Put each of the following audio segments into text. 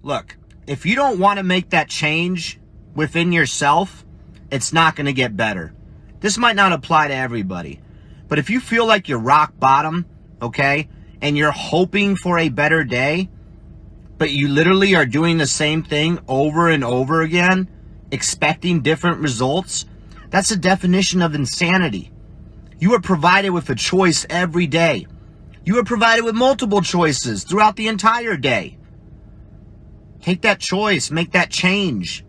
Look, if you don't want to make that change within yourself, it's not going to get better. This might not apply to everybody, but if you feel like you're rock bottom, okay, and you're hoping for a better day, but you literally are doing the same thing over and over again, expecting different results, that's a definition of insanity. You are provided with a choice every day. You are provided with multiple choices throughout the entire day. Take that choice, make that change.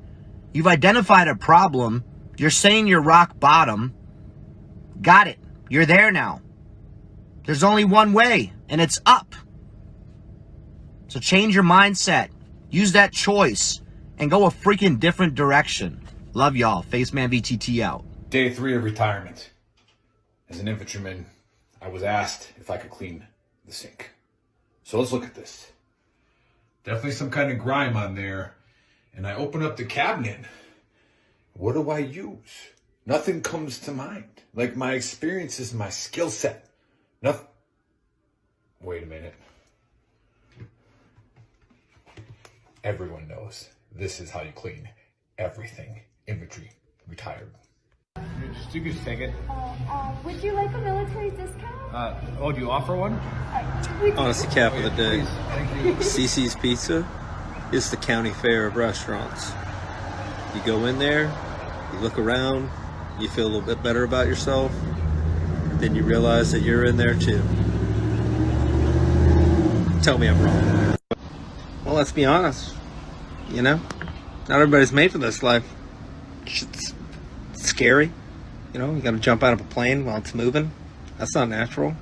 You've identified a problem. You're saying you're rock bottom. Got it. You're there now. There's only one way, and it's up. So change your mindset. Use that choice and go a freaking different direction. Love y'all. Faceman VTT out. Day 3 of retirement. As an infantryman, I was asked if I could clean the sink. So let's look at this. Definitely some kind of grime on there. And I open up the cabinet. What do I use? Nothing comes to mind. Like my experience is my skill set. Nothing. Wait a minute. Everyone knows this is how you clean everything. Infantry, retired. You can just take it. Would you like a military discount? Do you offer one? Honestly, cap of the day. Please. Thank you. CC's Pizza is the county fair of restaurants. You go in there, you look around, you feel a little bit better about yourself, then you realize that you're in there too. Tell me I'm wrong. Well, let's be honest. You know, not everybody's made for this life. It's scary. You know, you gotta jump out of a plane while it's moving. That's not natural.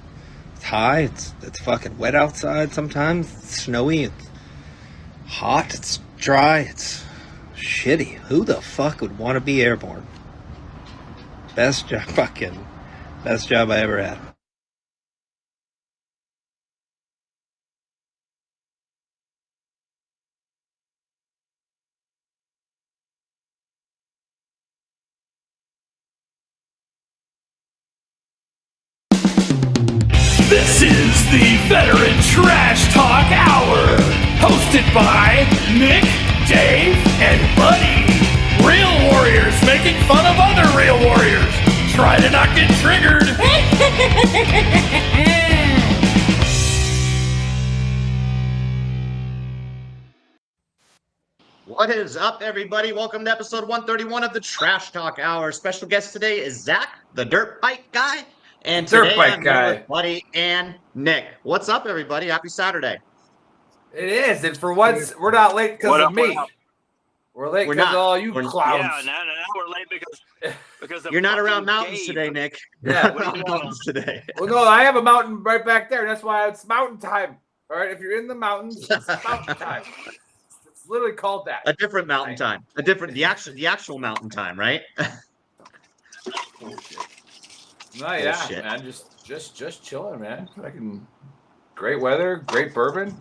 It's high, it's fucking wet outside sometimes, it's snowy, it's hot, it's dry, it's shitty. Who the fuck would want to be airborne? Best job I ever had. This is the Veteran Trash Talk Hour, hosted by Nick, Dave, and Buddy. Real warriors making fun of other real warriors. Try to not get triggered. What is up, everybody? Welcome to episode 131 of the Trash Talk Hour. Special guest today is Zach, the dirt bike guy. And today I'm here with Buddy and Nick. What's up, everybody? Happy Saturday. It is, and for once, we're not late because of me. We're late because of all you clowns. Yeah, now we're late because you're not around mountains today, Nick. Yeah, you're not around mountains today. Well, no, I have a mountain right back there. That's why it's mountain time. All right, if you're in the mountains, it's mountain time. It's literally called that. A different mountain time. The actual mountain time, right? Bullshit. No, yeah, Bullshit. man, just chilling, man. Fucking great weather, great bourbon.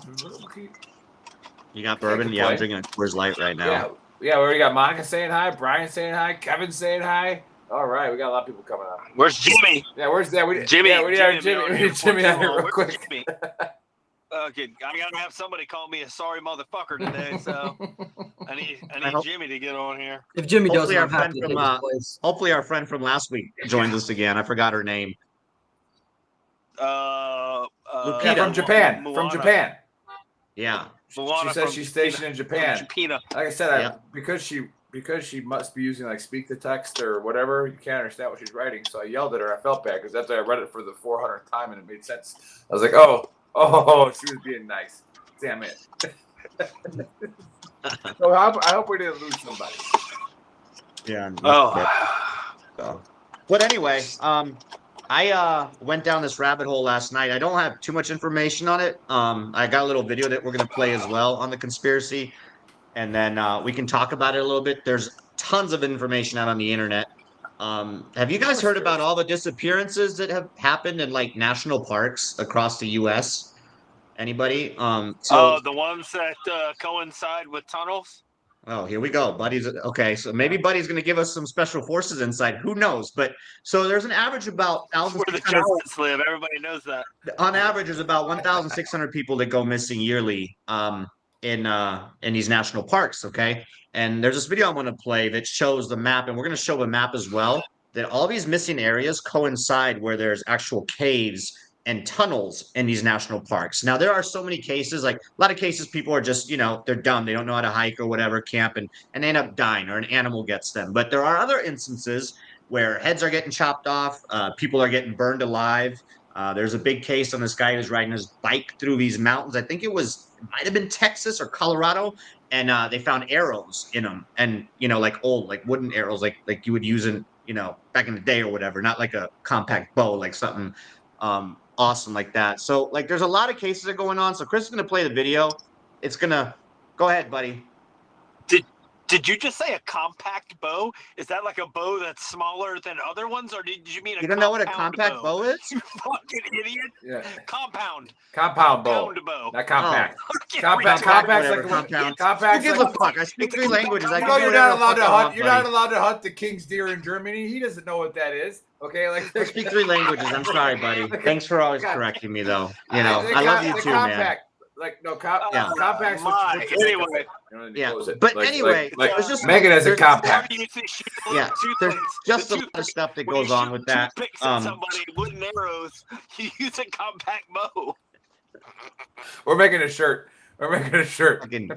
You got bourbon? Yeah, I'm drinking a Coors Light right now. Yeah, we already got Monica saying hi, Brian saying hi, Kevin saying hi. All right, we got a lot of people coming up. Where's Jimmy? Yeah, where's that? Jimmy. Yeah, we need Jimmy on here real quick. Okay, I gotta have somebody call me a sorry motherfucker today, so I need Jimmy to get on here. If Jimmy doesn't, hopefully our friend from last week joins us again. I forgot her name. Lupita from Japan. Moana. From Japan. Yeah. Moana she says she's stationed in Japan. Like I said, because she must be using like speak to text or whatever, you can't understand what she's writing. So I yelled at her. I felt bad because after I read it for the 400th time and it made sense. I was like, oh, she was being nice. Damn it. So I hope we didn't lose somebody. Yeah. Oh. But anyway, I went down this rabbit hole last night. I don't have too much information on it. I got a little video that we're going to play as well on the conspiracy. And then we can talk about it a little bit. There's tons of information out on the internet. Have you guys heard about all the disappearances that have happened in like national parks across the U.S.? Anybody? The ones that coincide with tunnels? Oh, here we go. Buddy's okay. So maybe Buddy's going to give us some special forces insight. Who knows? But so there's an average about where the giants live. Everybody knows that. On average, there's about 1,600 people that go missing yearly in these national parks. Okay, and there's this video I'm going to play that shows the map, and we're going to show a map as well, that all these missing areas coincide where there's actual caves and tunnels in these national parks. Now, there are so many cases, like a lot of cases, people are just, they're dumb. They don't know how to hike or whatever, camp, and they end up dying or an animal gets them. But there are other instances where heads are getting chopped off, people are getting burned alive. There's a big case on this guy who's riding his bike through these mountains. I think it might have been Texas or Colorado, and they found arrows in them, and like old, like wooden arrows, like you would use in back in the day or whatever, not like a compact bow, like something awesome like that. So like there's a lot of cases that are going on. So Chris is gonna play the video. It's gonna go ahead, buddy. Did you just say a compact bow? Is that like a bow that's smaller than other ones, or did you mean you don't know what a compact bow is? You fucking idiot! Yeah. Compound bow. bow. Not compact. Oh. Compact's Whatever, like compound. compact's Who gives like a fuck? I speak 3 languages. I You can know do you're not whatever allowed the to fuck I hunt. want, You're not buddy. allowed to hunt the king's deer in Germany. He doesn't know what that is. Okay, like I speak 3 languages. I'm sorry, buddy. Thanks for always correcting me, though. I love you too, man. Like no Yeah. compact's anyway. Yeah, but anyway, it's just make it as a there's- compact. Yeah, there's just a lot of stuff that goes on with that. Somebody wooden arrows. You use a compact bow. We're making a shirt. Fucking-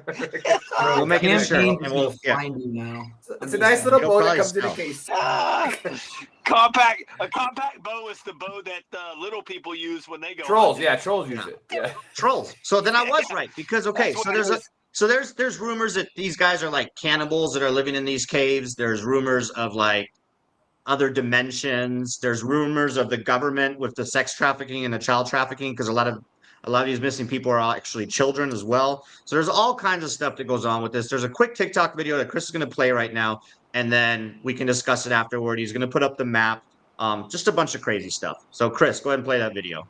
we'll make it a shirt, and we'll find you now. It's a nice little You'll bow that probably comes in a sell. case. A compact bow is the bow that little people use when they go Trolls, hunting. yeah, trolls use it. Yeah. Trolls. So then I was right because That's so what there's rumors that these guys are like cannibals that are living in these caves. There's rumors of like other dimensions. There's rumors of the government with the sex trafficking and the child trafficking because a lot of these missing people are actually children as well. So there's all kinds of stuff that goes on with this. There's a quick TikTok video that Chris is going to play right now, and then we can discuss it afterward. He's going to put up the map, just a bunch of crazy stuff. So Chris, go ahead and play that video.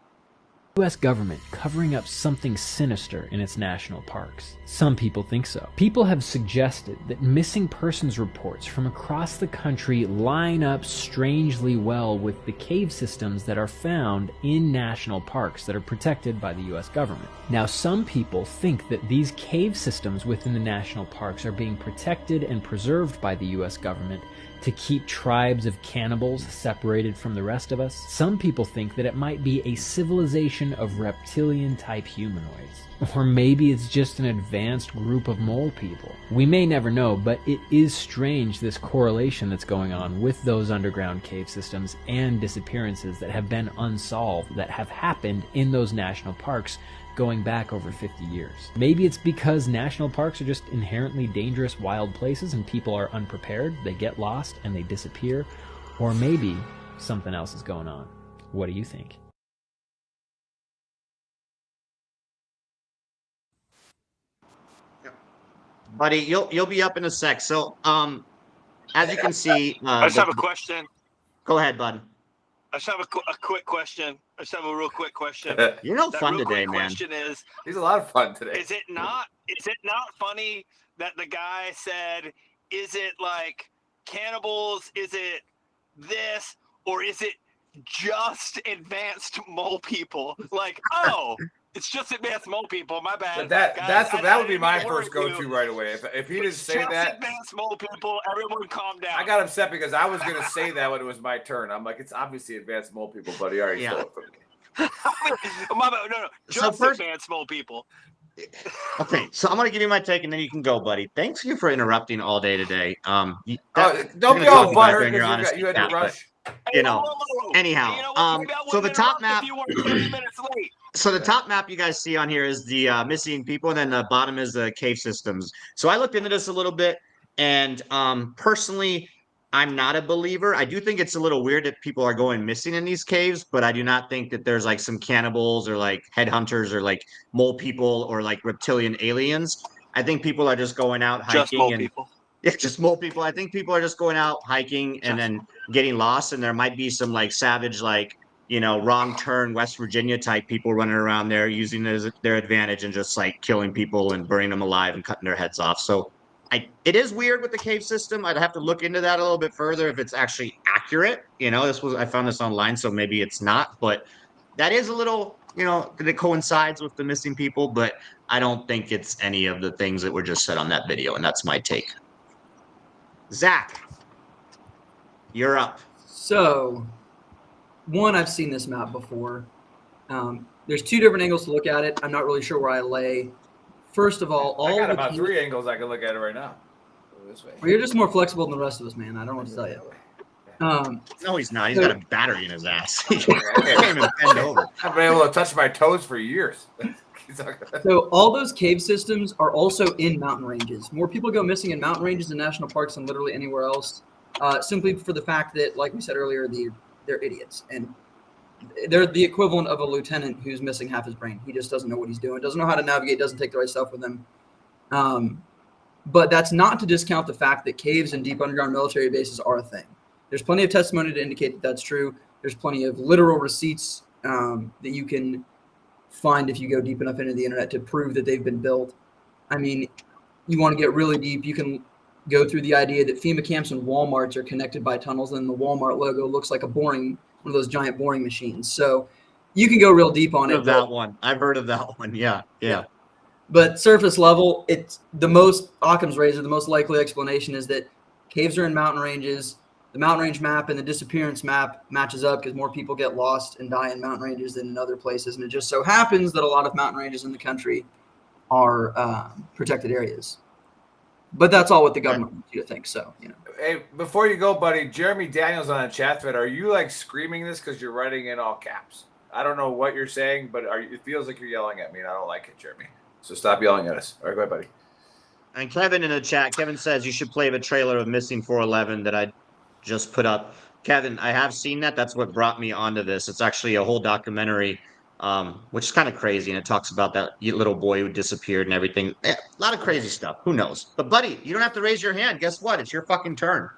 U.S. government covering up something sinister in its national parks. Some people think so. People have suggested that missing persons reports from across the country line up strangely well with the cave systems that are found in national parks that are protected by the U.S. government. Now, some people think that these cave systems within the national parks are being protected and preserved by the U.S. government to keep tribes of cannibals separated from the rest of us. Some people think that it might be a civilization of reptilian-type humanoids. Or maybe it's just an advanced group of mole people. We may never know, but it is strange, this correlation that's going on with those underground cave systems and disappearances that have been unsolved, that have happened in those national parks going back over 50 years. Maybe it's because national parks are just inherently dangerous wild places and people are unprepared, they get lost and they disappear, or maybe something else is going on. What do you think? Buddy, you'll be up in a sec. So as you can see, I just have a question. Go ahead, bud. I just have a quick question. I just have a real quick question. You're no That fun real today, quick man. question is, He's a lot of fun today. is it not funny that the guy said, is it like cannibals? Is it this? Or is it just advanced mole people? Like, oh, it's just advanced mole people. My bad. But Guys, that would be I my didn't first warn go-to you. right away. If he didn't It's say just that, advanced mole people. Everyone calm down. I got upset because I was gonna say that when it was my turn. I'm like, it's obviously advanced mole people, but he already Yeah. stole it from me. My bad. No. So Just first- advanced mole people. Okay, so I'm gonna give you my take, and then you can go, buddy. Thanks you for interrupting all day today. Don't you're be gonna all talk about butthurt during your because honesty you had chat, to rush. you know, Whoa. anyhow, You know what? Maybe I so the wouldn't top interrupt map- if you weren't 30 minutes late. So the top map you guys see on here is the missing people, and then the bottom is the cave systems. So I looked into this a little bit, and personally, I'm not a believer. I do think it's a little weird that people are going missing in these caves, but I do not think that there's like some cannibals or like headhunters or like mole people or like reptilian aliens. I think people are just going out hiking Just mole and people. yeah, just mole people. I think people are just going out hiking and then getting lost, and there might be some like savage, like, you know, wrong turn West Virginia type people running around there using it as their advantage and just like killing people and burning them alive and cutting their heads off. So it is weird with the cave system. I'd have to look into that a little bit further if it's actually accurate. You know, I found this online, so maybe it's not, but that is a little, you know, that it coincides with the missing people. But I don't think it's any of the things that were just said on that video, and that's my take. Zach, you're up. So, one, I've seen this map before. There's two different angles to look at it. I'm not really sure where I lay. First of all I got the about caves- 3 angles I can look at it right now. Go this way. Well, you're just more flexible than the rest of us, man. I don't know what to tell you. No, he's not. He's got a battery in his ass. He can't even bend over. I've been able to touch my toes for years. So all those cave systems are also in mountain ranges. More people go missing in mountain ranges and national parks than literally anywhere else, simply for the fact that, like we said earlier, they're idiots. And they're the equivalent of a lieutenant who's missing half his brain. He just doesn't know what he's doing, doesn't know how to navigate, doesn't take the right stuff with him. But that's not to discount the fact that caves and deep underground military bases are a thing. There's plenty of testimony to indicate that that's true. There's plenty of literal receipts that you can find if you go deep enough into the internet to prove that they've been built. I mean, you want to get really deep, you can go through the idea that FEMA camps and Walmarts are connected by tunnels, and the Walmart logo looks like one of those giant boring machines. So you can go real deep on it. That one. I've heard of that one. Yeah. But surface level, it's the most Occam's razor, the most likely explanation is that caves are in mountain ranges. The mountain range map and the disappearance map matches up because more people get lost and die in mountain ranges than in other places. And it just so happens that a lot of mountain ranges in the country are protected areas. But that's all what the government wants you to think. So, Hey, before you go, buddy, Jeremy Daniels on a chat thread. Are you like screaming this because you're writing in all caps? I don't know what you're saying, but it feels like you're yelling at me, and I don't like it, Jeremy. So stop yelling at us. All right, go ahead, buddy. And Kevin in the chat, Kevin says you should play the trailer of Missing 411 that I just put up. Kevin, I have seen that. That's what brought me onto this. It's actually a whole documentary, which is kind of crazy, and it talks about that little boy who disappeared and everything. A lot of crazy stuff. Who knows? But buddy, you don't have to raise your hand. Guess what? It's your fucking turn.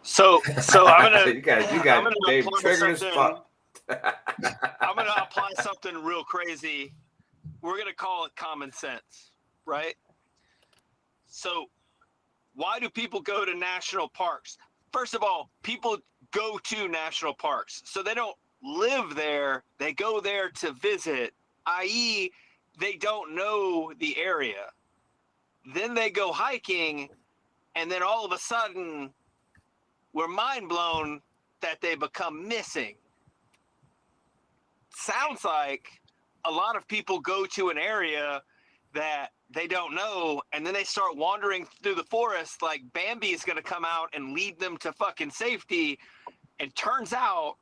So I'm gonna you got Dave triggered as fuck. I'm gonna apply something real crazy. We're gonna call it common sense, right? So why do people go to national parks? First of all, people go to national parks. So they don't live there. They go there to visit, i.e., they don't know the area. Then they go hiking, and then all of a sudden, we're mind blown that they become missing. Sounds like a lot of people go to an area that they don't know, and then they start wandering through the forest like Bambi is going to come out and lead them to fucking safety. And turns out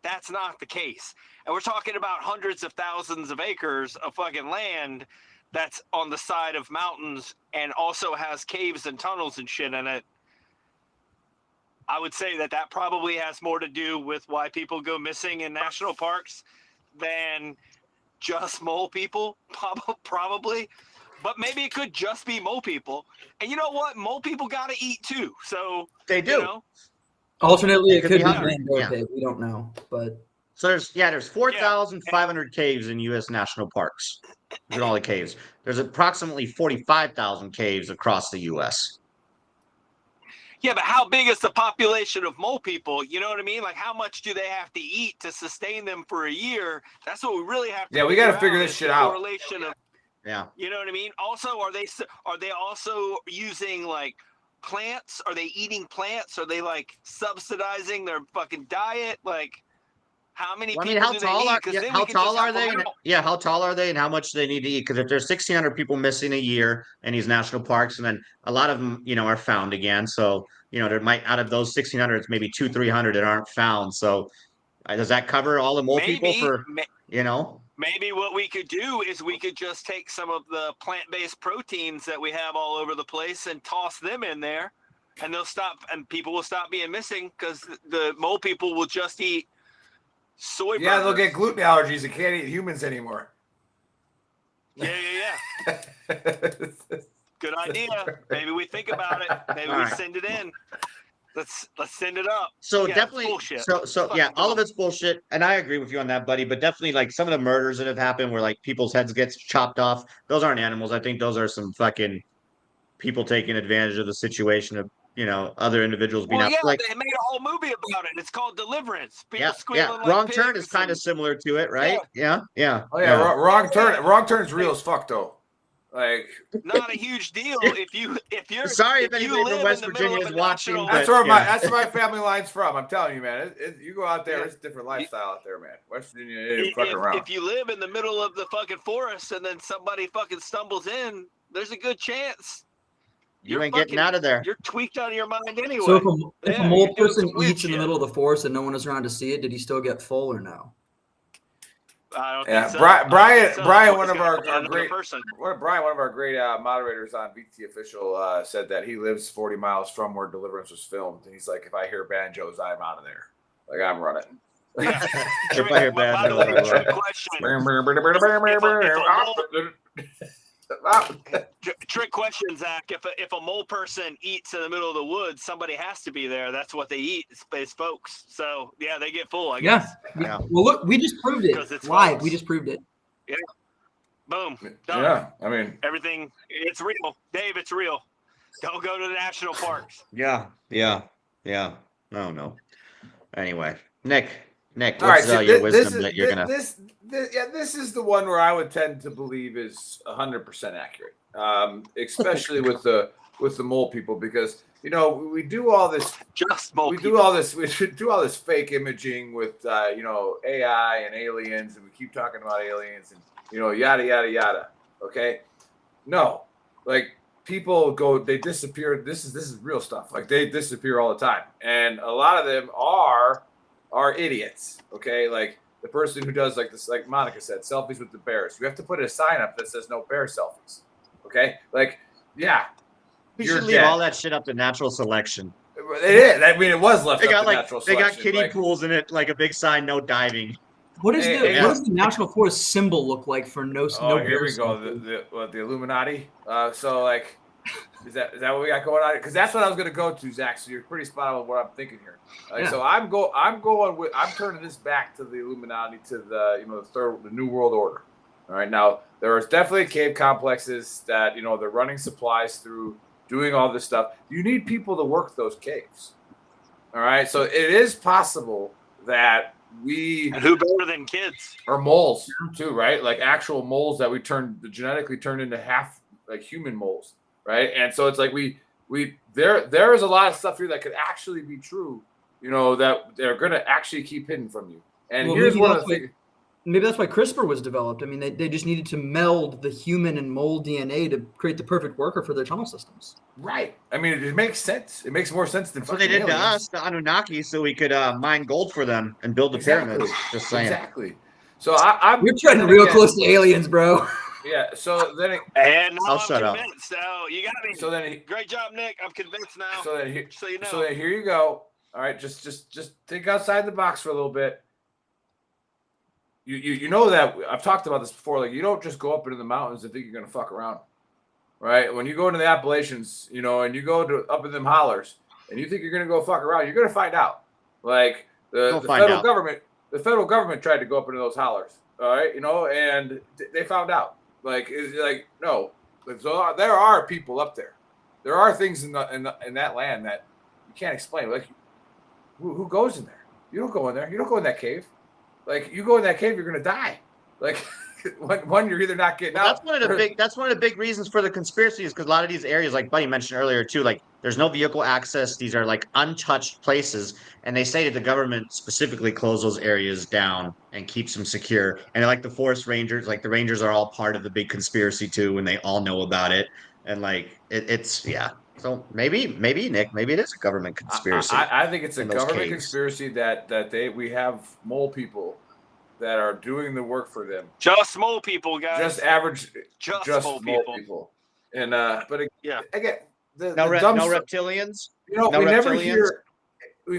that's not the case. And we're talking about hundreds of thousands of acres of fucking land that's on the side of mountains and also has caves and tunnels and shit in it. I would say that probably has more to do with why people go missing in national parks than just mole people, probably. But maybe it could just be mole people. And you know what? Mole people got to eat too. So they do. You know? Alternately, it could be hungry. cave. We don't know. But so there's 4,500 caves in U.S. national parks. Look at all the caves. There's approximately 45,000 caves across the U.S. Yeah, but how big is the population of mole people? You know what I mean? Like, how much do they have to eat to sustain them for a year? That's what we really have to. Yeah, we got to figure this shit out. Correlation of, you know what I mean? Also, are they also using like plants? Are they eating plants? Are they like subsidizing their fucking diet? Like, how many people how do tall they need? how tall are they? How tall are they, and how much do they need to eat? Because if there's 1,600 people missing a year in these national parks, and then a lot of them, are found again. So, there might, out of those 1,600, it's maybe 200-300 that aren't found. So, does that cover all the mole people for, Maybe what we could do is we could just take some of the plant-based proteins that we have all over the place and toss them in there, and they'll stop, and people will stop being missing because the mole people will just eat soy. Yeah, they'll get gluten allergies and can't eat humans anymore. Yeah. Good idea. Maybe we think about it. Maybe we send it in. Let's send it up. So definitely, bullshit. All of it's bullshit, and I agree with you on that, buddy. But definitely, like some of the murders that have happened, where like people's heads gets chopped off, those aren't animals. I think those are some fucking people taking advantage of the situation of other individuals being Well, out. yeah, Like, they made a whole movie about it. It's called Deliverance. People yeah. squealing like Wrong Turn is pigs kind of and- similar to it, right? Yeah. Oh yeah, wrong turn. Wrong turn's real as fuck though. Like, not a huge deal if you're Sorry if you anybody from live West in the middle Virginia of is a watching, national- but- that's where yeah. my family line's from. I'm telling you, man. You go out there, Yeah. it's a different lifestyle out there, man. West Virginia ain't fucking around. If you live in the middle of the fucking forest and then somebody fucking stumbles in, there's a good chance You ain't getting out of there. You're tweaked out of your mind anyway. So if a Yeah, mole you're doing person some weird eats in the shit. middle of the forest and no one is around to see it, did he still get full or no? I don't Yeah, think so. Brian, I don't Brian, think so. Brian, one He's of gotta our find another great, person. Brian, one of our great moderators on BT Official said that he lives 40 miles from where Deliverance was filmed, and he's like, if I hear banjos, I'm out of there. Like I'm running. If I hear bad, By the no, way, no, no. trick question. Trick question, Zach. If a mole person eats in the middle of the woods, somebody has to be there. That's what they eat, is folks. So yeah, they get full. I Yeah. guess. Yeah. Well, look, we just proved it 'Cause it's live. false. We just proved it. Boom. Done. Yeah, I mean, Everything. It's real, Dave. It's real. Don't go to the national parks. Yeah. Oh no. Anyway, Nick, all right. what's So your this wisdom is that you're gonna? this is the one where I would tend to believe is 100% accurate, especially with the mole people, because we do all this. Just mole We people. do all this. We should do all this fake imaging with AI and aliens, and we keep talking about aliens and yada yada yada. Okay, no, like people they disappear. This is real stuff. Like they disappear all the time, and a lot of them are idiots. Okay, like the person who does like this, like Monica said, selfies with the bears. You have to put a sign up that says no bear selfies. Okay, like yeah. We You're should leave dead. all that shit up to natural selection. It is. I mean, it was left They up got to like natural they got selection. kiddie Like, pools in it, like a big sign, no diving. What does Hey, what does the National Forest symbol look like for no? Oh, no here bear we go. selfie? The Illuminati. So like, is that what we got going on? Because that's what I was going to go to, Zach. So you're pretty spot on with what I'm thinking here. Like, Yeah. so I'm turning this back to the Illuminati, to the the New World Order. All right, now there is definitely cave complexes that they're running supplies through, doing all this stuff. You need people to work those caves. All right, so it is possible that we And who better than kids? or moles too, right? Like actual moles that we genetically turned into half like human moles, right? And so it's like there is a lot of stuff here that could actually be true, that they're gonna actually keep hidden from you. And Well, here's maybe one of that's the things. Maybe that's why CRISPR was developed. I mean, they just needed to meld the human and mole DNA to create the perfect worker for their tunnel systems. Right. I mean, it makes sense. It makes more sense than That's what they fucking did to aliens. us, the Anunnaki, so we could mine gold for them and build the pyramids. Just saying. Exactly. So I'm You're treading real close to aliens, bro. Yeah. So then And now I'll I'm shut up. convinced. So you got me. so then Great job, Nick. I'm convinced now. so then here, So you know. So then here you go. All right, just think outside the box for a little bit. You know that I've talked about this before. Like you don't just go up into the mountains and think you're gonna fuck around, right? When you go into the Appalachians, and you go to up in them hollers, and you think you're gonna go fuck around, you're gonna find out. Like the find federal out. government, tried to go up into those hollers, all right, and they found out. Like it's like no, so there are people up there. There are things in that land that you can't explain. Like who goes in there? You don't go in there. You don't go in that cave. Like you go in that cave, you're gonna die. Like one, you're either not getting Well, out. that's one of the big reasons for the conspiracy is because a lot of these areas, like Buddy mentioned earlier too, like there's no vehicle access. These are like untouched places, and they say that the government specifically closed those areas down and keeps them secure. And like the forest rangers, like the rangers are all part of the big conspiracy too, and they all know about it. And like it's yeah. So maybe Nick, maybe it is a government conspiracy. I think it's a in those government caves. conspiracy that we have mole people that are doing the work for them. Just mole people, guys. Just average, Just mole people. And but Yeah. again, the no dumb stuff- reptilians. no no we never reptilians? hear.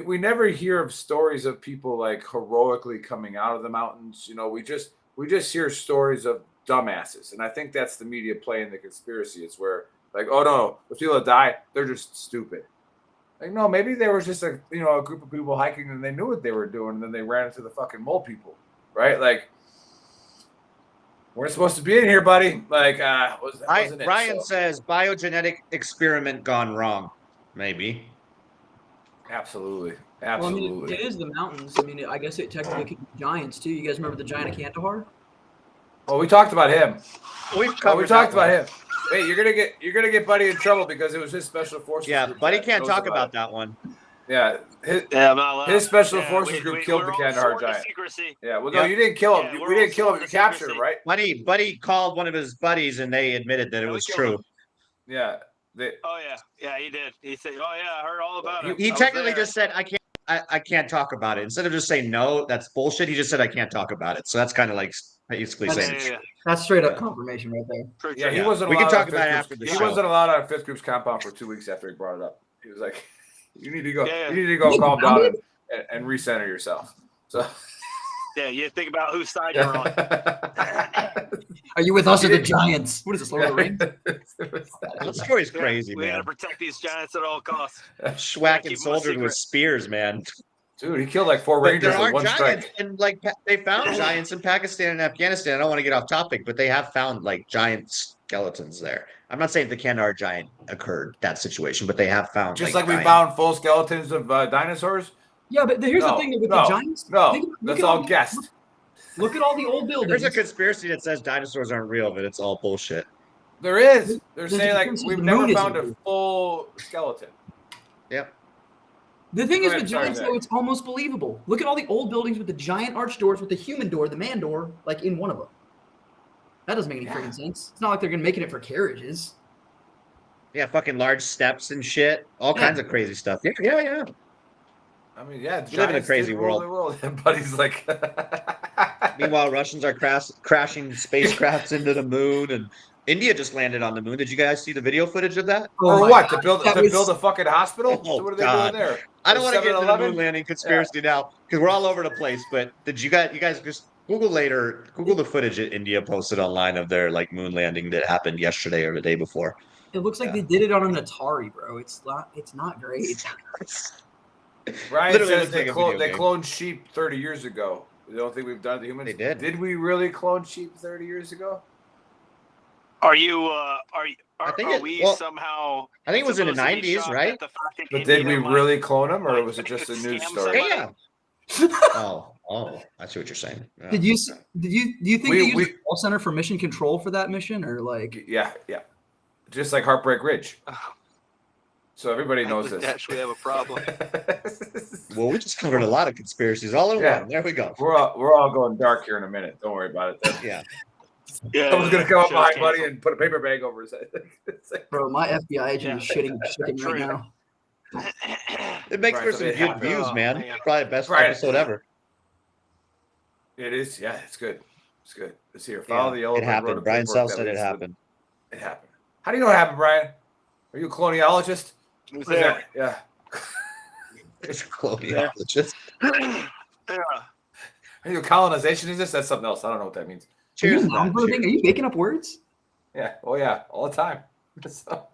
We never hear of stories of people like heroically coming out of the mountains. We just hear stories of dumbasses, and I think that's the media playing the conspiracy. It's where like, oh no, the people that die, they're just stupid. Like no, maybe there was just a group of people hiking and they knew what they were doing, and then they ran into the fucking mole people, right? Like we're supposed to be in here, buddy. Like wasn't it? Ryan So- says biogenetic experiment gone wrong. Maybe. Absolutely. Well, I Absolutely. mean, it is the mountains. I mean, I guess it technically could be giants too. You guys remember the giant of Kandahar? Oh, we talked about him. We've Oh, covered we talked that about him. Hey, you're gonna get Buddy in trouble because it was his special forces. Yeah, group Buddy that can't knows talk about it. that one. Yeah, his Yeah, I'm not allowed. his special Yeah, forces group killed we're the all Kandahar sworn to giant. secrecy. Yeah, well, no, Yeah. you didn't kill him. Yeah, we're We all didn't kill him. sworn You to captured him, secrecy. right? Buddy called one of his buddies, and they admitted that it Yeah, we was killed true. him. Yeah. They, Oh yeah, he did. He said, "Oh yeah, I heard all about it." He I was technically there. just said, I can't talk about it. Instead of just saying no, that's bullshit. He just said I can't talk about it. So that's kind of like basically That's- saying it's Yeah. true. That's straight up Yeah. confirmation right there. True, yeah, he true. wasn't We can allowed talk on about it Fifth after the Group's- show. He wasn't allowed on Fifth Group's compound for 2 weeks after he brought it up. He was like, "You need to go. Yeah. You need to go calm down and recenter yourself." So. Yeah, you think about whose side you're on. Are you with us or the Giants? What is this, Lord of the Rings? That story's crazy, We gotta man. protect these giants at all costs. Schwacking keep 'em a soldiers with secret. spears, man. Dude, he killed like 4 But Rangers there with are one giants, strike. and like they found giants in Pakistan and Afghanistan. I don't want to get off topic, but they have found like giant skeletons there. I'm not saying the Kandahar giant occurred that situation, but they have found Just like we giant- found full skeletons of dinosaurs. Yeah, but here's the No, thing with no, the Giants. No, look that's at all the- guessed. Look at all the old buildings. There's a conspiracy that says dinosaurs aren't real, but it's all bullshit. There is. They're There's a saying like difference. we've The never moon found isn't a real. full skeleton. Yep. The thing is Go with ahead, sorry, Giants, Zach. though, it's almost believable. Look at all the old buildings with the giant arch doors with the human door, the man door, like in one of them. That doesn't make any freaking sense. It's not like they're gonna making it for carriages. Yeah, fucking large steps and shit. All Yeah. kinds of crazy stuff. Yeah. I mean, yeah, We live in a giants crazy did rule world. the world. And Buddy's like, Meanwhile, Russians are crashing spacecrafts into the moon, and India just landed on the moon. Did you guys see the video footage of that? Oh or my what? God, To build that was- a fucking hospital? Oh, So what are they God. doing there? I don't The want to get into the 7-Eleven? moon landing conspiracy now because we're all over the place. But did you guys just Google later? Google the footage that India posted online of their like moon landing that happened yesterday or the day before. It looks like Yeah. they did it on an Atari, bro. It's not great. Ryan Literally says looks like a video they game. cloned sheep 30 years ago. You don't think we've done it to humans? They did. Did we really clone sheep 30 years ago? Are you? I think Are it- we well, somehow? I think it was in the supposed to be 90s, shocked right? at the fact that But did we India might- really clone them, or like, was it just a could news scam story? somebody? Yeah. Oh, I see what you're saying. Yeah. Do you think We- they used we- the call center for mission control for that mission, or like? Yeah. Just like Heartbreak Ridge. So everybody knows I would this. actually have a problem. Well, we just covered a lot of conspiracies all in Yeah. one. There we go. we're all going dark here in a minute. Don't worry about it. Yeah. Yeah, Someone's gonna come up show's behind canceled. Buddy and put a paper bag over his head. It's like, Bro, my FBI agent Yeah. is shitting right True. now. It makes Right, for so some it good happened. views, Oh, man. man. Probably the best Right. episode ever. it is. Yeah, it's good. It's good. It's here. Follow the Yeah, yellow it brick road happened. of Brian paperwork Self that said it leads to- happened. It happened. How do you know it happened, Brian? Are you a coloniologist? Who's What is there? that? Yeah. It's coloniologist. Yeah. Are you a colonizationist? That's something else. I don't know what that means. Are you Cheers. to that. non-verbing? Cheers. Are you making up words? Yeah. Oh yeah. All the time. So,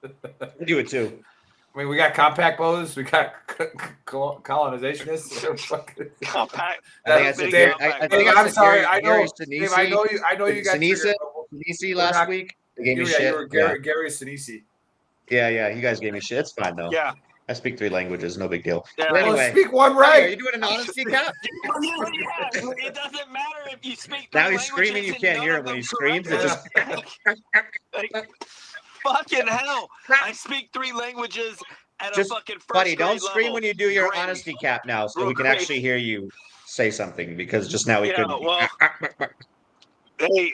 I do it too. I mean, we got compact bows. We got colonizationists. Compact. I think I said Big Gary, compact. I think I I'm said sorry. Gary, I Gary know. Dave, I know you. I know you guys. Sinise, Sinise last not- week. They gave me You shit. were Gary Sinise. Yeah. You guys gave me shit. It's fine though. Yeah. I speak 3 languages. No big deal. Yeah. But anyway, Well, speak one Hey, are right. you doing an honesty cap? It doesn't matter if you speak. Now three he's screaming, you languages can't and hear none him of when he them screams. It just correctly. Like, fucking hell! I speak 3 languages at Just, a fucking first buddy, don't grade scream level. when you do your Great. honesty cap now, so Real we can great. actually hear you say something because just now we Yeah, couldn't. well, hey,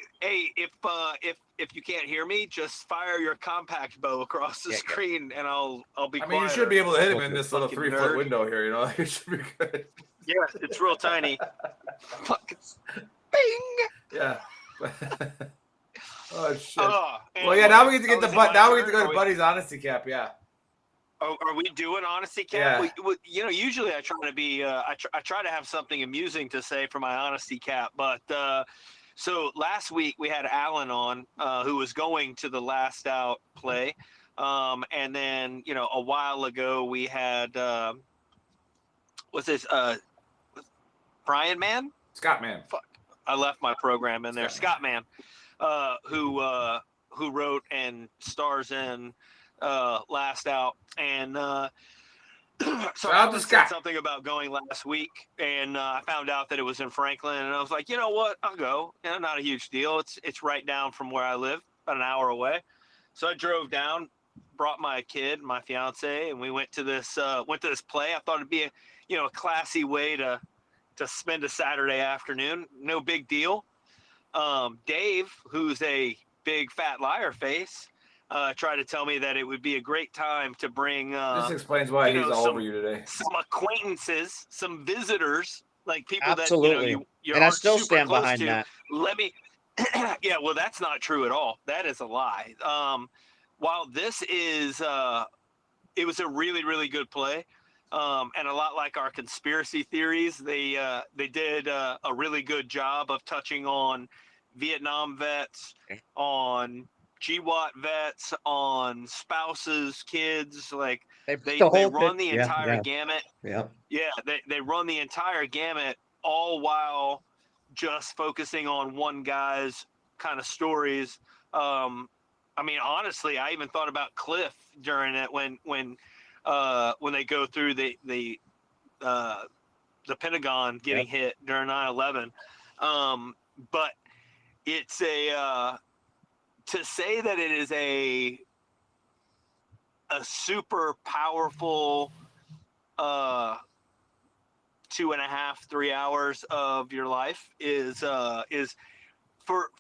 if you can't hear me, just fire your compact bow across the Yeah. screen, and I'll be. I mean, you quieter. should be able to hit him Okay. in this little Fucking 3-foot nerd. window here. You know, it should be good. Yeah, it's real tiny. Fucking bing. Yeah. Oh shit. Oh, Well, yeah. Now we get to get the is it butt. my Now we get turn? to go Are to we- Buddy's honesty cap. Yeah. Are we doing honesty cap? Yeah. Usually I try to be. I try to have something amusing to say for my honesty cap. But so last week we had Alan on, who was going to the Last Out play, and then a while ago we had what's this Brian Man? Scott man. I left my program in there. Scott Man, who wrote and stars in last out, and so Shout out to Alan said Scott. something about going last week, and I found out that it was in Franklin, and I was like, you know what, I'll go. You know, not a huge deal. It's right down from where I live, about an hour away. So I drove down, brought my kid, my fiance, and we went to this play. I thought it'd be a classy way to spend a Saturday afternoon. No big deal. Dave, who's a big fat liar face, tried to tell me that it would be a great time to bring This explains why he's all over you today. some acquaintances, some visitors, like people Absolutely. that you And I aren't still super stand close behind to. that. Let me yeah, well, that's not true at all. That is a lie. While this is it was a really, really good play, and a lot like our conspiracy theories, they did a really good job of touching on Vietnam vets, on GWAT vets, on spouses, kids. Like they run the entire gamut. Yeah. Yeah, they run the entire gamut, all while just focusing on one guy's kind of stories. I mean, honestly, I even thought about Cliff during it when they go through the Pentagon getting hit during 9/11. But it's to say that it is a super powerful 2.5, 3 hours of your life is for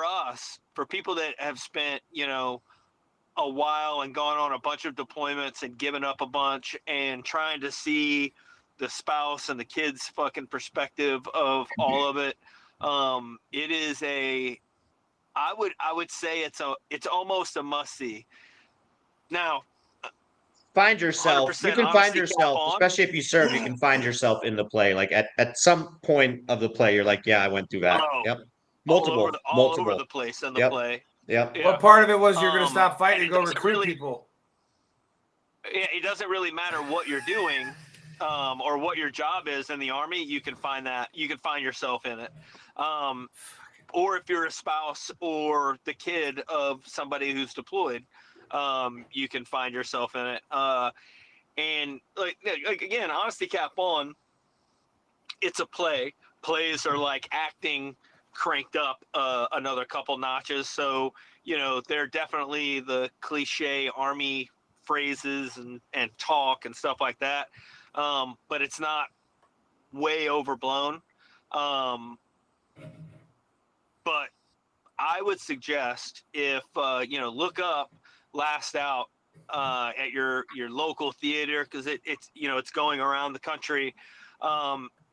us, for people that have spent, a while and gone on a bunch of deployments and given up a bunch and trying to see the spouse and the kids' fucking perspective of all of it. It is I would say it's almost a must-see. Now, Find yourself. You can find yourself, especially if you serve, you can find yourself in the play. Like at some point of the play, you're like, yeah, I went through that. Yep. Multiple. All over the place in the play. Yep. Yeah. What part of it was you're going to stop fighting and go recruit people? It doesn't really matter what you're doing, or what your job is in the Army. You can find that. You can find yourself in it. Or if you're a spouse or the kid of somebody who's deployed, you can find yourself in it. And like again, honesty cap on, it's a play. Plays are like acting cranked up another couple notches. So, they're definitely the cliche Army phrases and talk and stuff like that. But it's not way overblown. But I would suggest if, look up Last Out at your local theater, because it's going around the country.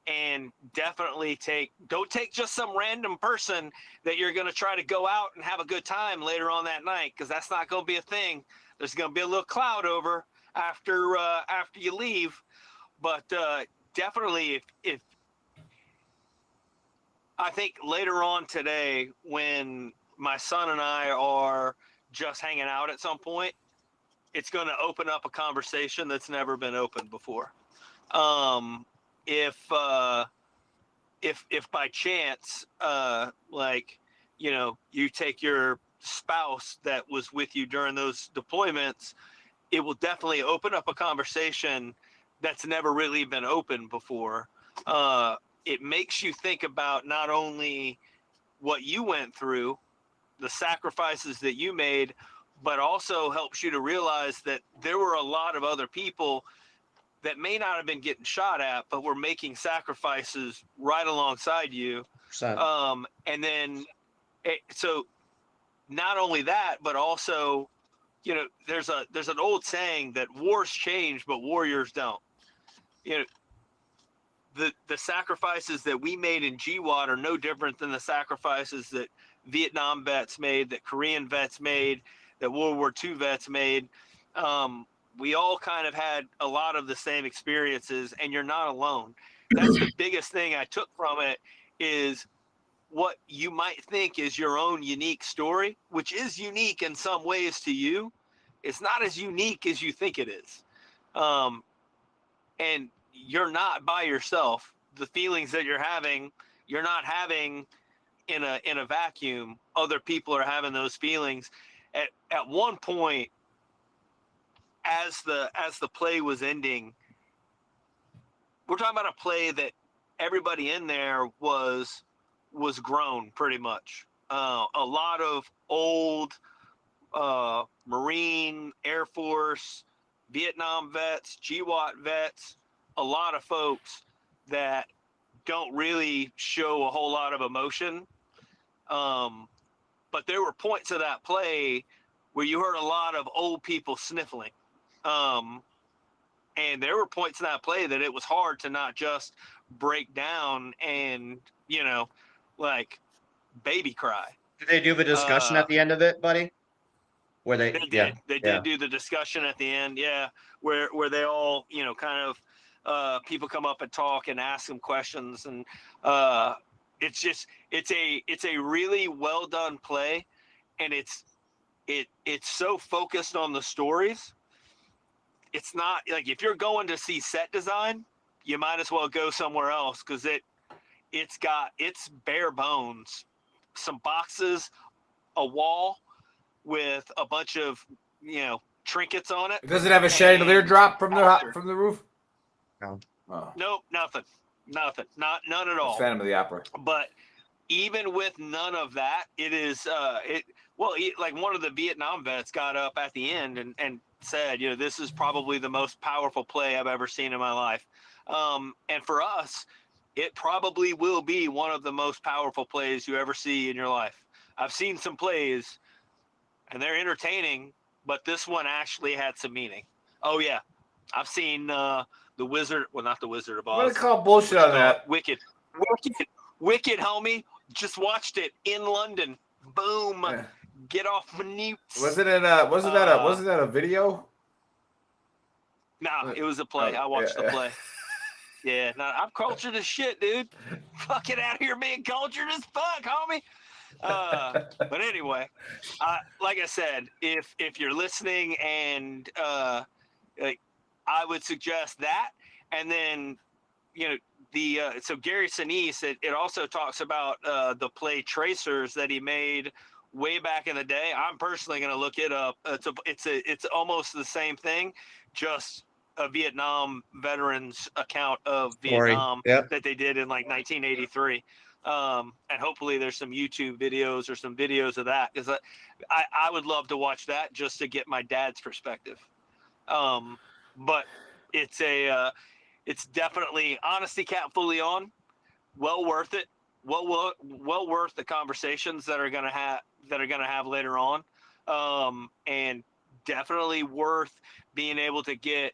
And definitely don't take just some random person that you're going to try to go out and have a good time later on that night, because that's not going to be a thing. There's going to be a little cloud over after you leave. But definitely if I think later on today, when my son and I are just hanging out at some point, it's going to open up a conversation that's never been opened before. If by chance, you take your spouse that was with you during those deployments, it will definitely open up a conversation that's never really been opened before. It makes you think about not only what you went through, the sacrifices that you made, but also helps you to realize that there were a lot of other people that may not have been getting shot at, but were making sacrifices right alongside you. And then, so not only that, but also, there's an old saying that wars change, but warriors don't. The sacrifices that we made in GWAT are no different than the sacrifices that Vietnam vets made, that Korean vets made, that World War II vets made. We all kind of had a lot of the same experiences, and you're not alone. That's the biggest thing I took from it, is what you might think is your own unique story, which is unique in some ways to you. It's not as unique as you think it is. And you're not by yourself. The feelings that you're not having in a vacuum. Other people are having those feelings. At one point, as the play was ending, we're talking about a play that everybody in there was grown pretty much. A lot of old Marine, Air Force, Vietnam vets, GWAT vets, a lot of folks that don't really show a whole lot of emotion. But there were points of that play where you heard a lot of old people sniffling. And there were points in that play that it was hard to not just break down and, like baby cry. Did they do the discussion at the end of it, buddy? Where they did do the discussion at the end, where they all, kind of people come up and talk and ask them questions, and it's a really well done play, and it's so focused on the stories. It's not like if you're going to see set design, you might as well go somewhere else, because it's bare bones, some boxes, a wall with a bunch of trinkets on it. Does it have a chandelier drop from the roof? No. Oh. Nope, nothing, none at all. Phantom of the Opera. But even with none of that, it is like one of the Vietnam vets got up at the end and said, this is probably the most powerful play I've ever seen in my life. And for us, it probably will be one of the most powerful plays you ever see in your life. I've seen some plays and they're entertaining, but this one actually had some meaning. Oh yeah. I've seen not the Wizard of Oz. I'm gonna call bullshit on that. Wicked, homie. Just watched it in London. Boom. Yeah. Get off my newts. Wasn't that a video? No, it was a play. I watched the play. Yeah, no, I'm cultured as shit, dude. Fucking out here being cultured as fuck, homie. But anyway, like I said, if you're listening, and I would suggest that, and then so Gary Sinise, it also talks about the play Tracers that he made way back in the day. I'm personally going to look it up. It's almost the same thing, just a Vietnam veterans account of Vietnam that they did in like 1983. And hopefully there's some YouTube videos or some videos of that, because I would love to watch that just to get my dad's perspective. But it's definitely Honesty Cap Fully On, well worth it. Well worth the conversations that are gonna have later on, and definitely worth being able to get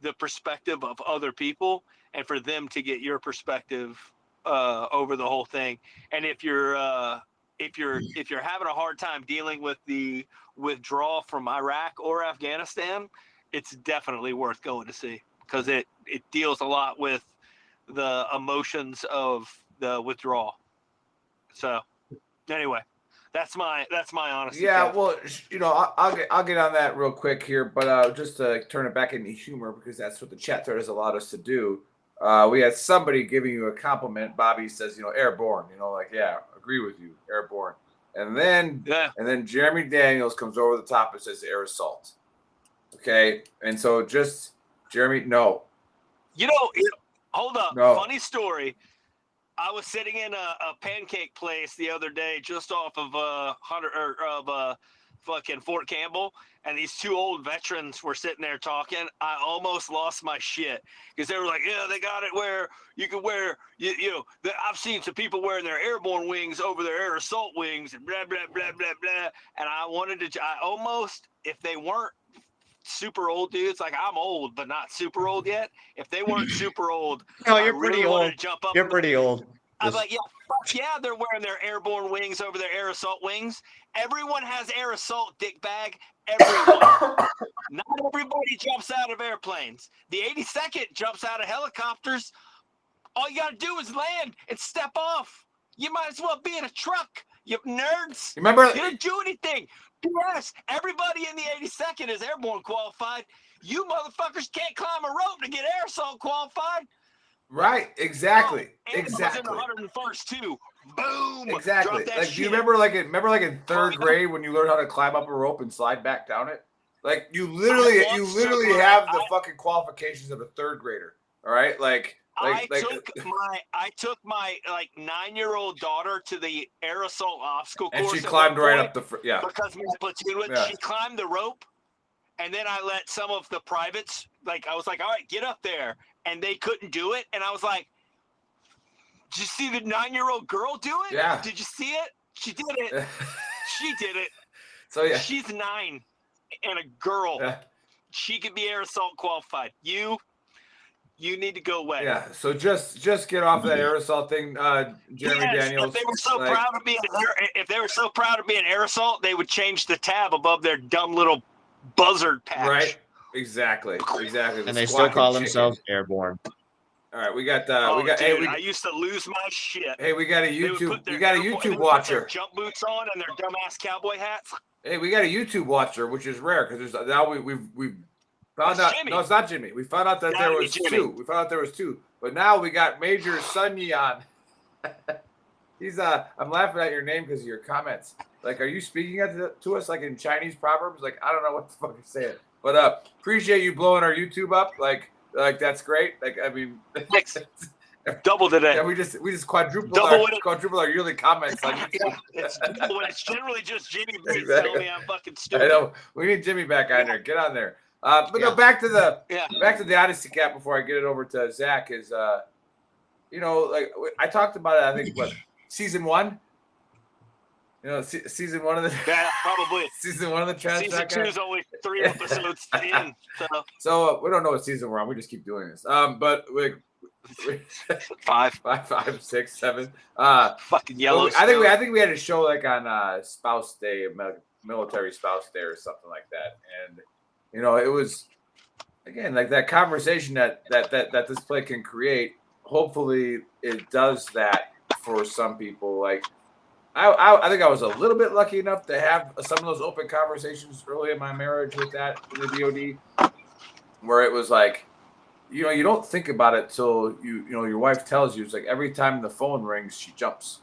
the perspective of other people, and for them to get your perspective over the whole thing. And if you're having a hard time dealing with the withdrawal from Iraq or Afghanistan, it's definitely worth going to see, because it deals a lot with the emotions of the withdrawal. So anyway, that's my honesty. Yeah, Cap. well, I'll get on that real quick here, but just to turn it back into humor, because that's what the chat thread has allowed us to do. We had somebody giving you a compliment. Bobby says, airborne. Agree with you, airborne. And then Jeremy Daniels comes over the top and says air assault. Okay, and so just Jeremy, no. Hold up. No. Funny story. I was sitting in a pancake place the other day, just off of fucking Fort Campbell, and these two old veterans were sitting there talking. I almost lost my shit, because they were like, "Yeah, they got it where you can wear I've seen some people wearing their airborne wings over their air assault wings, and blah blah blah blah blah." And I almost, if they weren't super old dudes, like I'm old but not super old yet, if they weren't super old, No, you're really pretty old. to jump up. You're pretty old. I'm like, they're wearing their airborne wings over their air assault wings. Everyone has air assault, dickbag. Everyone. Not everybody jumps out of airplanes. The 82nd jumps out of helicopters. All you gotta do is land and step off. You might as well be in a truck, you nerds. Remember, you didn't do anything. Yes, everybody in the 82nd is airborne qualified. You motherfuckers can't climb a rope to get air assault qualified. Right, exactly. And Exactly. It was in the 101st too. Boom. Exactly. Drop that Like, shit. do you remember in third grade when you learned how to climb up a rope and slide back down it? Like you literally so have the fucking qualifications of a third grader. All right, I took my like 9-year-old daughter to the aerosol obstacle and course. she climbed right up the because my platoon was, she climbed the rope, and then I let some of the privates, like I was like, all right, get up there, and they couldn't do it, and I was like, did you see the 9-year-old girl do it? Yeah. Did you see it? She did it. She did it. So yeah, she's 9 and a girl. Yeah. She could be air assault qualified. You need to go away. Yeah. So just get off that aerosol thing, Jeremy Daniels. If they were so proud of being air assault, they would change the tab above their dumb little buzzard patch. Right. Exactly. And they still call themselves airborne. All right, we got Dude, I used to lose my shit. Hey, we got a YouTube. We got a YouTube watcher. Jump boots on and their dumbass cowboy hats. Hey, we got a YouTube watcher, which is rare because there's now we've found out. Jimmy. No, it's not Jimmy. We found out that there was two. We found out there was two, but now we got Major Sunny on. He's I'm laughing at your name because of your comments. Like, are you speaking to us like in Chinese proverbs? Like, I don't know what the fuck you're saying, but appreciate you blowing our YouTube up. Like that's great. Like, I mean, double today. Yeah, we just quadruple our yearly comments on YouTube. It's double when it's generally just Jimmy B telling me I'm fucking stupid. I know. We need Jimmy back on there. Get on there. But no, back to the Odyssey Cap before I get it over to Zach is like I talked about it. I think season 1. Season 1 of the probably season 1 of the trash. Season 2 is only 3 episodes in. So we don't know what season we're on. We just keep doing this. But we 5, 6, 7. Fucking yellow. I think we had a show like on Spouse Day, Military Spouse Day, or something like that. And it was again like that conversation that this play can create. Hopefully, it does that for some people. Like I think I was a little bit lucky enough to have some of those open conversations early in my marriage with that in the DoD, where it was like, you don't think about it till your wife tells you. It's like every time the phone rings, she jumps,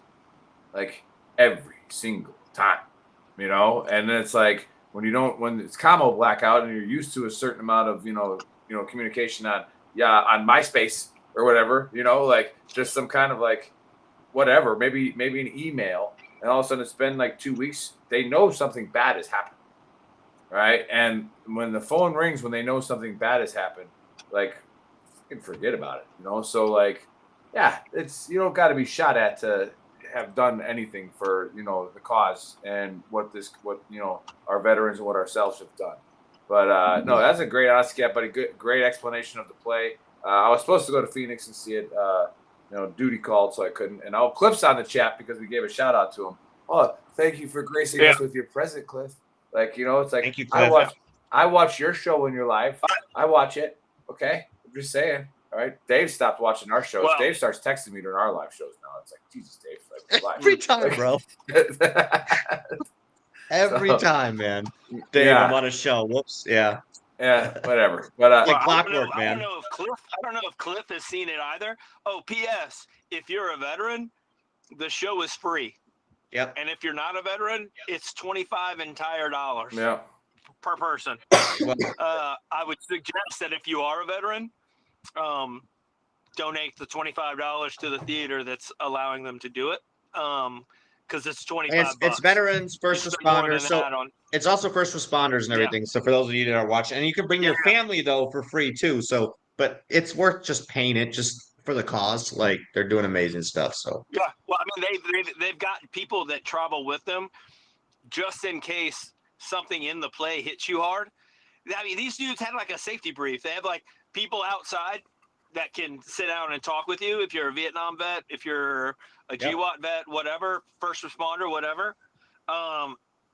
like every single time, and then it's like when it's commo blackout and you're used to a certain amount of communication on MySpace or whatever, like just some kind of like whatever, maybe an email, and all of a sudden it's been like 2 weeks. They know something bad has happened, right? And when the phone rings, when they know something bad has happened, like can forget about it, So like, yeah, it's you don't got to be shot at to have done anything for the cause and what our veterans and what ourselves have done. But no, that's a great Odyssey Cap, but a great explanation of the play. I was supposed to go to Phoenix and see it. Duty called, so I couldn't. And Cliff's on the chat because we gave a shout out to him. Oh, thank you for gracing us with your present, Cliff. Like, it's like, thank you, Cliff. I watch your show when you're live. I watch it. Okay. I'm just saying. All right. Dave stopped watching our shows. Dave starts texting me during our live shows now. It's like, Jesus, Dave. Like, every time, bro. Every time, man. Dave, I'm on a show. Whoops. Yeah. Yeah, whatever. But like clockwork, man. I don't know if Cliff has seen it either. Oh, P.S. If you're a veteran, the show is free. Yep. And if you're not a veteran, it's $25 entire dollars. Yeah. Per person. I would suggest that if you are a veteran, donate the $25 to the theater that's allowing them to do it. Because it's $25. It's veterans, first responders. So it's also first responders and everything. So for those of you that are watching, and you can bring your family though for free too. So, but it's worth just paying it just for the cause. Like they're doing amazing stuff. So yeah, well, I mean they've got people that travel with them just in case something in the play hits you hard. I mean, these dudes had like a safety brief. They have like people outside that can sit down and talk with you if you're a Vietnam vet, if you're a GWAT vet, whatever, first responder, whatever.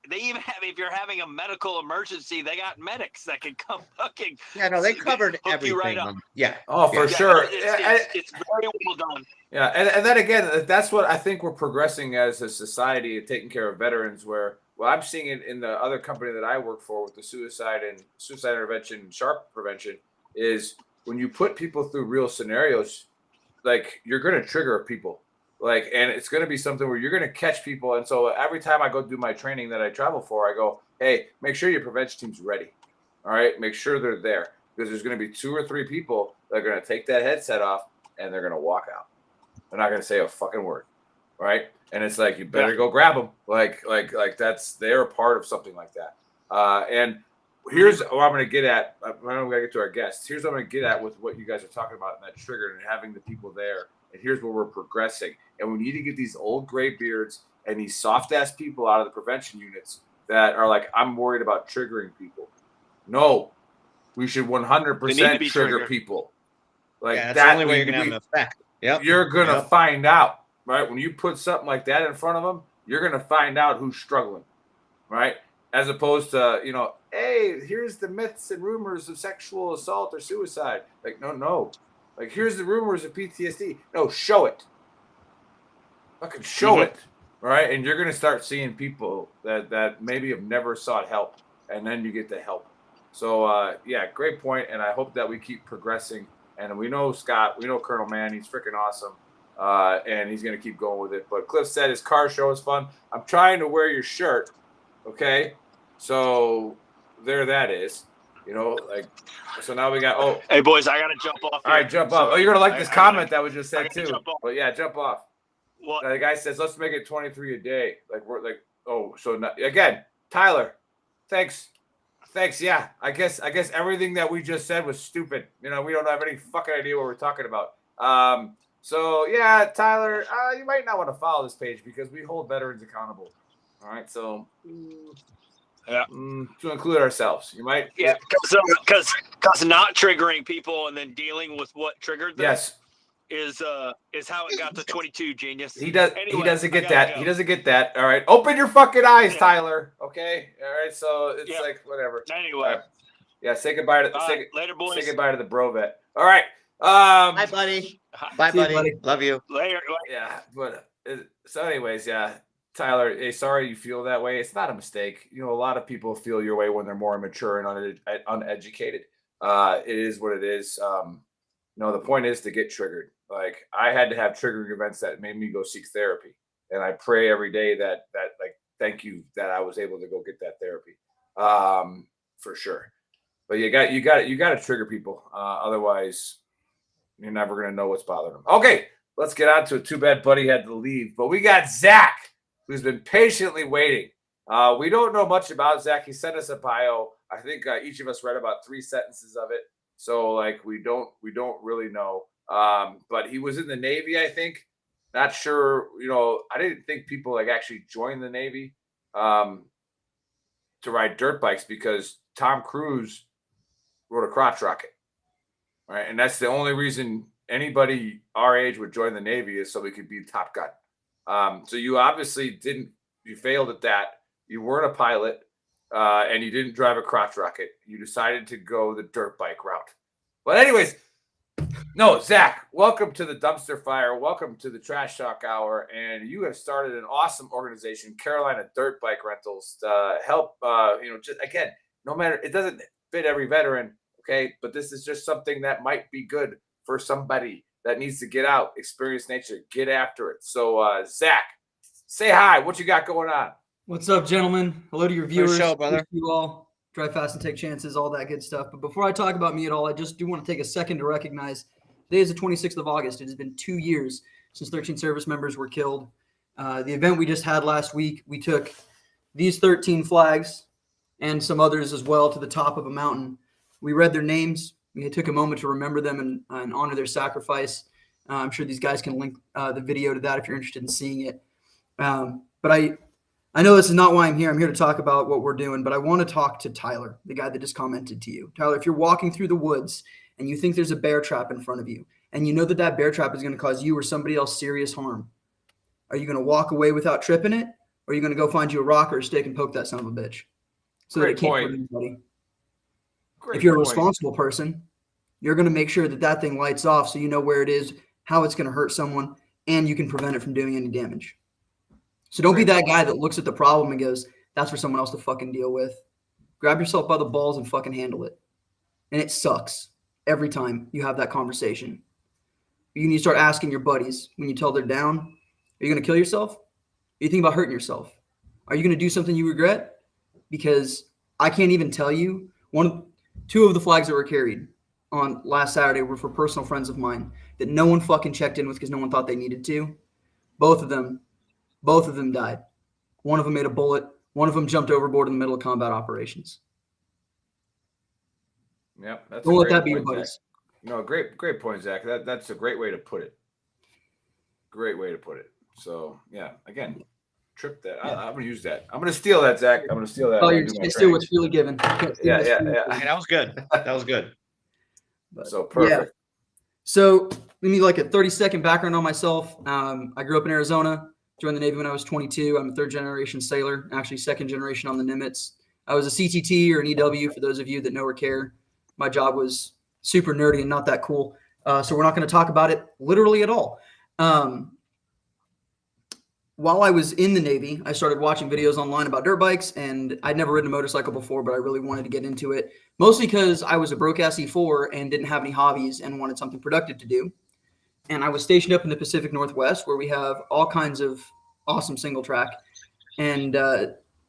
They even have, if you're having a medical emergency, they got medics that can come fucking. Yeah, no, they covered everything. Right up. Yeah. Oh, for sure. It's very well done. Yeah, and then again, that's what I think we're progressing as a society, taking care of veterans. Where I'm seeing it in the other company that I work for with the suicide intervention, sharp prevention, is when you put people through real scenarios, like you're going to trigger people. Like, and it's going to be something where you're going to catch people. And so every time I go do my training that I travel for, I go, hey, make sure your prevention team's ready. All right, make sure they're there because there's going to be 2 or 3 people that are going to take that headset off and they're going to walk out. They're not going to say a fucking word, right? And it's like you better go grab them. Like they're a part of something like that. And here's what I'm going to get at. I'm going to get to our guests. Here's what I'm going to get at with what you guys are talking about in that trigger and having the people there. And here's where we're progressing. And we need to get these old gray beards and these soft ass people out of the prevention units that are like, I'm worried about triggering people. No, we should 100% trigger people. Like that's that. the only way you're gonna have an effect. Yep. You're gonna find out, right? When you put something like that in front of them, you're gonna find out who's struggling, right? As opposed to, hey, here's the myths and rumors of sexual assault or suicide. Like, no. Like, here's the rumors of PTSD. No, show it. Fucking show it, right? And you're gonna start seeing people that maybe have never sought help, and then you get the help. So, great point, and I hope that we keep progressing. And we know Scott, we know Colonel Mann, he's freaking awesome, and he's going to keep going with it. But Cliff said his car show is fun. I'm trying to wear your shirt, okay? So there that is, so now we got, Hey, boys, I got to jump off. All right, jump off. You're going to like this comment that was just said, too. But, yeah, jump off. What? The guy says, let's make it 23 a day. Again, Tyler, thanks. Yeah, I guess everything that we just said was stupid. We don't have any fucking idea what we're talking about. So yeah, Tyler, you might not want to follow this page because we hold veterans accountable. All right, so to include ourselves, you might. Yeah, because not triggering people and then dealing with what triggered them. Yes. Is how it got to 22, genius. He doesn't get that. Go. He doesn't get that. All right. Open your fucking eyes, Tyler. Okay. All right. So it's like whatever. Anyway. Say goodbye to later, boys. Say goodbye to the bro vet. All right. Bye, buddy. Bye, buddy. Love you. Later. Yeah. But so anyways, Tyler, hey, sorry you feel that way. It's not a mistake. A lot of people feel your way when they're more immature and uneducated. It is what it is. The point is to get triggered. Like I had to have triggering events that made me go seek therapy. And I pray every day that thank you that I was able to go get that therapy. For sure. But you got to trigger people. Otherwise you're never going to know what's bothering them. Okay, let's get on to it. Too bad Buddy had to leave, but we got Zach, who's been patiently waiting. We don't know much about Zach. He sent us a bio. I think each of us read about 3 sentences of it. So we don't really know. But he was in the Navy, I think. Not sure, I didn't think people actually joined the Navy to ride dirt bikes because Tom Cruise rode a crotch rocket. Right? And that's the only reason anybody our age would join the Navy is so we could be Top Gun. So you obviously you failed at that. You weren't a pilot. And you didn't drive a crotch rocket. You decided to go the dirt bike route. But anyways, no, Zach, welcome to the Dumpster Fire. Welcome to the Trash Talk Hour. And you have started an awesome organization, Carolina Dirt Bike Rentals, to help, just again, no matter, it doesn't fit every veteran, okay? But this is just something that might be good for somebody that needs to get out, experience nature, get after it. So, Zach, say hi. What you got going on? What's up, gentlemen? Hello to your viewers. Show, brother. You all drive fast and take chances, all that good stuff. But before I talk about me at all, I just do want to take a second to recognize today is the 26th of August. It has been 2 years since 13 service members were killed. The event we just had last week, we took these 13 flags and some others as well to the top of a mountain. We read their names. We took a moment to remember them and honor their sacrifice. I'm sure these guys can link the video to that if you're interested in seeing it. But I know this is not why I'm here. I'm here to talk about what we're doing, but I want to talk to Tyler, the guy that just commented to you. Tyler, if you're walking through the woods and you think there's a bear trap in front of you, and you know that bear trap is going to cause you or somebody else serious harm, are you going to walk away without tripping it, or are you going to go find you a rock or a stick and poke that son of a bitch so that it can't hurt anybody? If you're a responsible person, you're going to make sure that thing lights off so you know where it is, how it's going to hurt someone, and you can prevent it from doing any damage. So don't be that guy that looks at the problem and goes, that's for someone else to fucking deal with. Grab yourself by the balls and fucking handle it. And it sucks every time you have that conversation. You need to start asking your buddies when you tell they're down, are you going to kill yourself? Are you thinking about hurting yourself? Are you going to do something you regret? Because I can't even tell you. 2 of the flags that were carried on last Saturday were for personal friends of mine that no one fucking checked in with because no one thought they needed to. Both of them died. One of them made a bullet. One of them jumped overboard in the middle of combat operations. Yep, that's Don't a let great that be your point, buddies. Zach. No, great point, Zach. That's a great way to put it. Great way to put it. So yeah, again, trip that. I'm gonna use that. I'm gonna steal that, Zach. I'm gonna steal that. Oh, you're gonna steal what's freely given. Yeah. That was good. That was good. So perfect. Yeah. So let me like a 30-second background on myself. I grew up in Arizona, joined the Navy when I was 22. I'm a 3rd-generation sailor, actually 2nd generation on the Nimitz. I was a CTT or an EW for those of you that know or care. My job was super nerdy and not that cool. So we're not going to talk about it literally at all. While I was in the Navy, I started watching videos online about dirt bikes, and I'd never ridden a motorcycle before, but I really wanted to get into it, mostly because I was a broke-ass E4 and didn't have any hobbies and wanted something productive to do. And I was stationed up in the Pacific Northwest, where we have all kinds of awesome single track, and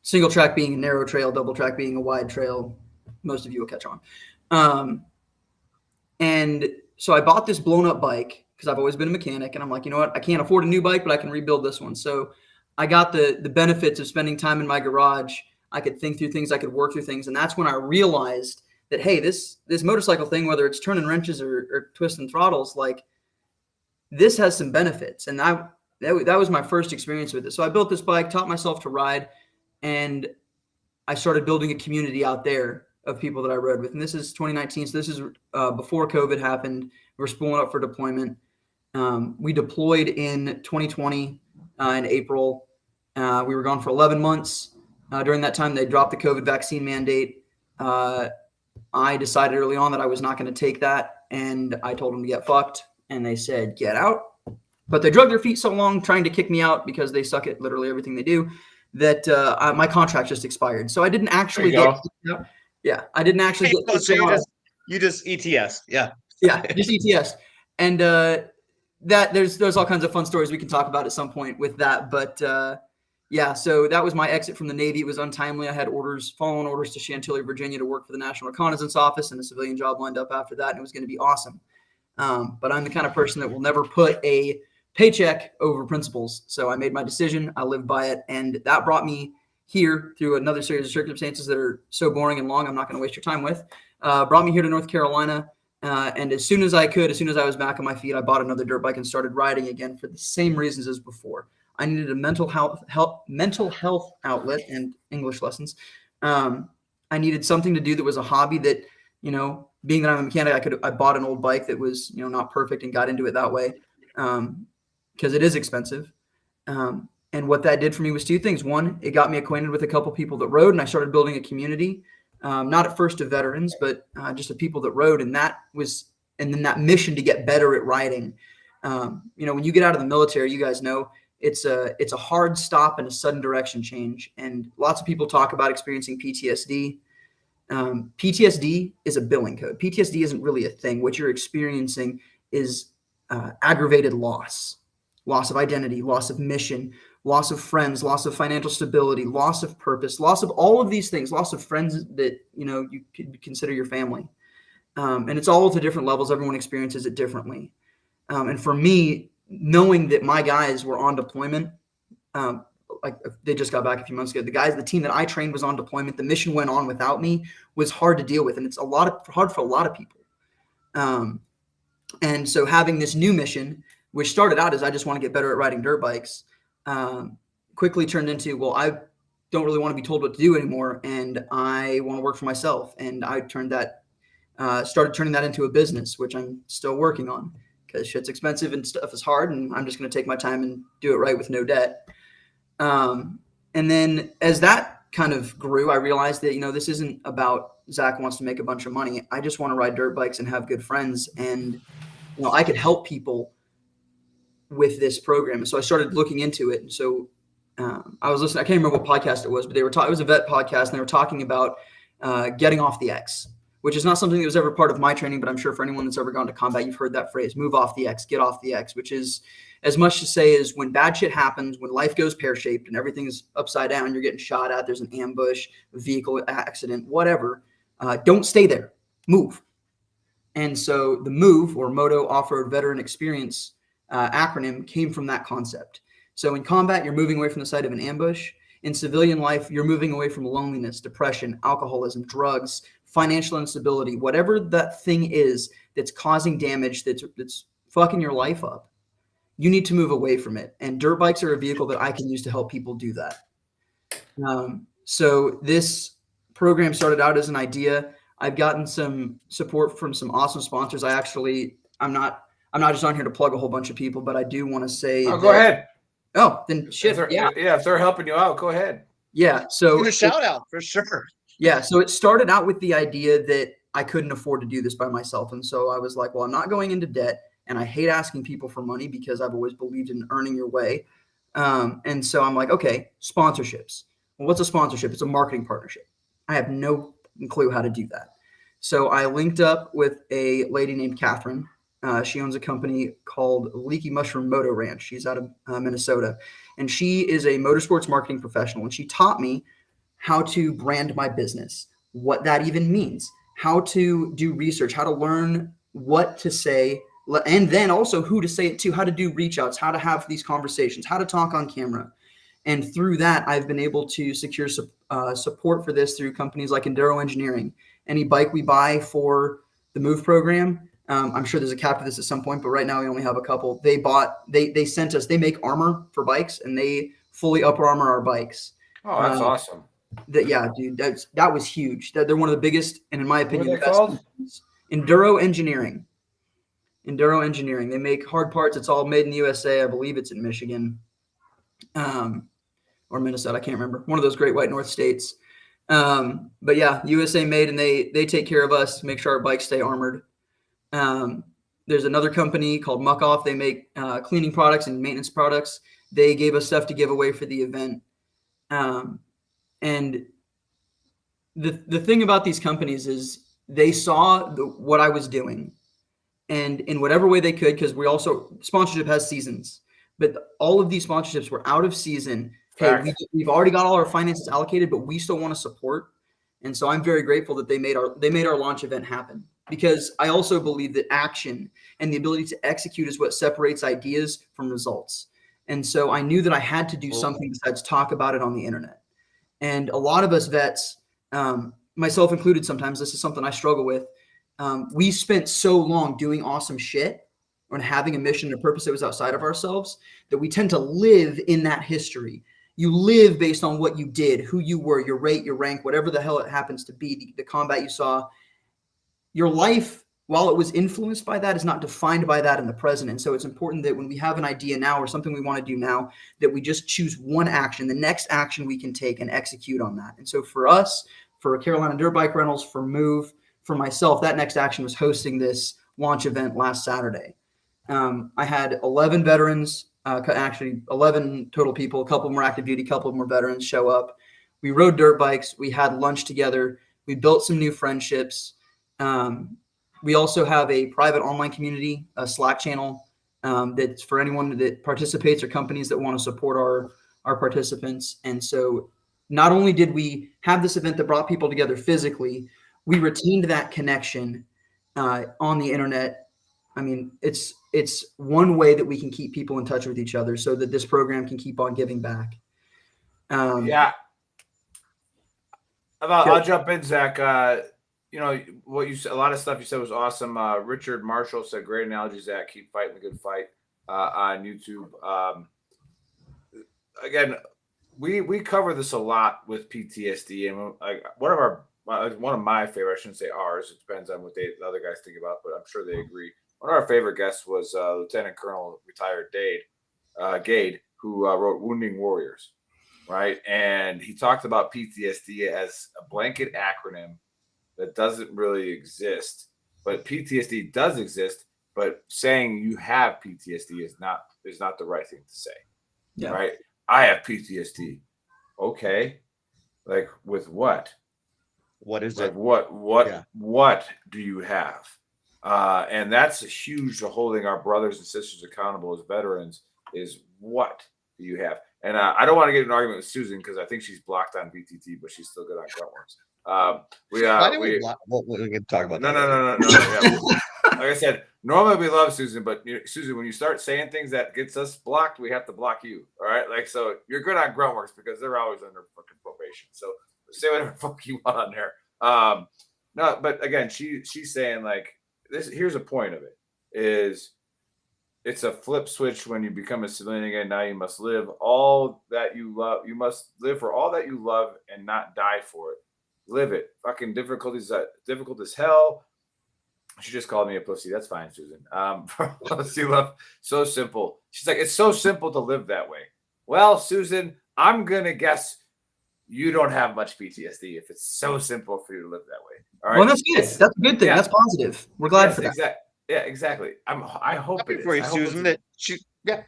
single track being a narrow trail, double track being a wide trail. Most of you will catch on. And so I bought this blown up bike because I've always been a mechanic, and I'm like, you know what? I can't afford a new bike, but I can rebuild this one. So I got the benefits of spending time in my garage. I could think through things, I could work through things. And that's when I realized that, hey, this motorcycle thing, whether it's turning wrenches or twisting throttles, like this has some benefits. And that was my first experience with it. So I built this bike, taught myself to ride, and I started building a community out there of people that I rode with. And this is 2019. So this is before COVID happened. We're spooling up for deployment. We deployed in 2020 in April. We were gone for 11 months. During that time, they dropped the COVID vaccine mandate. I decided early on that I was not going to take that, and I told them to get fucked, and they said, get out. But they drug their feet so long trying to kick me out because they suck at literally everything they do that my contract just expired. So I didn't actually get – yeah, I didn't actually get – So you just ETS. Yeah. Yeah, just ETS. And that there's all kinds of fun stories we can talk about at some point with that. But yeah, so that was my exit from the Navy. It was untimely. I had following orders to Chantilly, Virginia to work for the National Reconnaissance Office, and a civilian job lined up after that, and it was going to be awesome. But I'm the kind of person that will never put a paycheck over principles. So I made my decision. I lived by it. And that brought me here through another series of circumstances that are so boring and long, I'm not going to waste your time with. Brought me here to North Carolina. And as soon as I was back on my feet, I bought another dirt bike and started riding again for the same reasons as before. I needed a mental health outlet and English lessons. I needed something to do that was a hobby that, you know, being that I'm a mechanic, I bought an old bike that was, you know, not perfect and got into it that way. Because it is expensive. And what that did for me was 2 things. One, it got me acquainted with a couple people that rode, and I started building a community. Not at first of veterans, but just of people that rode. And then that mission to get better at riding. You know, when you get out of the military, you guys know it's a hard stop and a sudden direction change. And lots of people talk about experiencing PTSD. PTSD is a billing code. PTSD isn't really a thing. What you're experiencing is aggravated loss of identity, loss of mission, loss of friends, loss of financial stability, loss of purpose, loss of all of these things, loss of friends that, you know, you could consider your family. And it's all to different levels. Everyone experiences it differently. And for me, knowing that my guys were on deployment, like they just got back a few months ago, the team that I trained was on deployment. The mission went on without me was hard to deal with. And it's hard for a lot of people. And so having this new mission, which started out as I just want to get better at riding dirt bikes, quickly turned into, well, I don't really want to be told what to do anymore, and I want to work for myself. And I started turning that into a business, which I'm still working on because shit's expensive and stuff is hard, and I'm just going to take my time and do it right with no debt. And then as that kind of grew, I realized that, you know, this isn't about Zach wants to make a bunch of money. I just want to ride dirt bikes and have good friends, and, you know, I could help people with this program. And so I started looking into it. And so I was listening, I can't remember what podcast it was, but it was a vet podcast, and they were talking about getting off the X, which is not something that was ever part of my training, but I'm sure for anyone that's ever gone to combat, you've heard that phrase, move off the X, get off the X, which is as much to say as when bad shit happens, when life goes pear-shaped and everything's upside down, you're getting shot at, there's an ambush, a vehicle accident, whatever, don't stay there. MOVE. And so the MOVE, or Moto Off-Road Veteran Experience acronym, came from that concept. So in combat, you're moving away from the site of an ambush. In civilian life, you're moving away from loneliness, depression, alcoholism, drugs, financial instability, whatever that thing is that's causing damage, that's fucking your life up. You need to move away from it. And dirt bikes are a vehicle that I can use to help people do that. So this program started out as an idea. I've gotten some support from some awesome sponsors. I'm not just on here to plug a whole bunch of people, but I do want to say. Oh, go ahead. Oh, then shit. If they're helping you out, go ahead. Yeah. So give a shout out for sure. Yeah. So it started out with the idea that I couldn't afford to do this by myself. And so I was like, well, I'm not going into debt, and I hate asking people for money because I've always believed in earning your way. And so I'm like, okay, sponsorships. Well, what's a sponsorship? It's a marketing partnership. I have no clue how to do that. So I linked up with a lady named Catherine. She owns a company called Leaky Mushroom Moto Ranch. She's out of Minnesota, and she is a motorsports marketing professional. And she taught me how to brand my business, what that even means, how to do research, how to learn what to say, and then also who to say it to, how to do reach outs, how to have these conversations, how to talk on camera. And through that, I've been able to secure support for this through companies like Enduro Engineering. Any bike we buy for the MOVE program, I'm sure there's a cap to this at some point, but right now we only have a couple. They sent us, they make armor for bikes, and they fully upper armor our bikes. Oh, that's awesome. Yeah, dude, that was huge. They're one of the biggest, and in my opinion, What are they called? Enduro Engineering. Enduro Engineering. They make hard parts. It's all made in the USA. I believe it's in Michigan, or Minnesota. I can't remember. One of those great white North states. But yeah, USA made, and they take care of us, make sure our bikes stay armored. There's another company called Muck Off. They make cleaning products and maintenance products. They gave us stuff to give away for the event. And the thing about these companies is they saw what I was doing, and in whatever way they could, because sponsorship has seasons, but all of these sponsorships were out of season. Hey, we've already got all our finances allocated, but we still want to support. And so I'm very grateful that they made our launch event happen, because I also believe that action and the ability to execute is what separates ideas from results. And so I knew that I had to do something besides talk about it on the internet. And a lot of us vets, myself included, sometimes this is something I struggle with. We spent so long doing awesome shit and having a mission and a purpose that was outside of ourselves that we tend to live in that history. You live based on what you did, who you were, your rate, your rank, whatever the hell it happens to be, the combat you saw. Your life, while it was influenced by that, is not defined by that in the present. And so it's important that when we have an idea now or something we want to do now, that we just choose one action, the next action we can take, and execute on that. And so for us, for Carolina Dirt Bike Rentals, for MOVE, for myself, that next action was hosting this launch event last Saturday. I had 11 veterans, actually 11 total people. A couple of them were active duty, a couple of them were veterans show up. We rode dirt bikes. We had lunch together. We built some new friendships. We also have a private online community, a Slack channel that's for anyone that participates or companies that want to support our participants. And so not only did we have this event that brought people together physically, we retained that connection on the internet. I mean, it's one way that we can keep people in touch with each other so that this program can keep on giving back. Yeah. I'll jump in, Zach. What you said, a lot of stuff you said was awesome. Richard Marshall said, great analogy, Zach. Keep fighting the good fight on YouTube. Again, we cover this a lot with PTSD, and one of my favorite, I shouldn't say ours, it depends on what the other guys think about, but I'm sure they agree. One of our favorite guests was Lieutenant Colonel retired Gade, who wrote Wounding Warriors, right? And he talked about PTSD as a blanket acronym that doesn't really exist, but PTSD does exist. But saying you have PTSD is not the right thing to say, right? I have PTSD. Okay, like with what? What is like it? What do you have? And that's a huge holding our brothers and sisters accountable as veterans is what do you have? And I don't want to get in an argument with Susan because I think she's blocked on VTT, but she's still good on Gruntworks. We can talk about that. No. Yeah. Like I said, normally we love Susan, but Susan, when you start saying things that gets us blocked, we have to block you. All right, like so you're good on Gruntworks because they're always under fucking probation. So say whatever the fuck you want on there. No, but again, she's saying like this. Here's a point of it: is it's a flip switch when you become a civilian again. Now you must live all that you love. You must live for all that you love and not die for it. Live it. Fucking difficult as hell. She just called me a pussy. That's fine, Susan. Pussy love, so simple. She's like, it's so simple to live that way. Well, Susan, I'm gonna guess you don't have much PTSD if it's so simple for you to live that way. All right. Well, that's good. That's a good thing. Yeah. That's positive. We're glad for that. Exactly. Yeah, exactly. I hope it is. For you, Susan, that she. Yeah.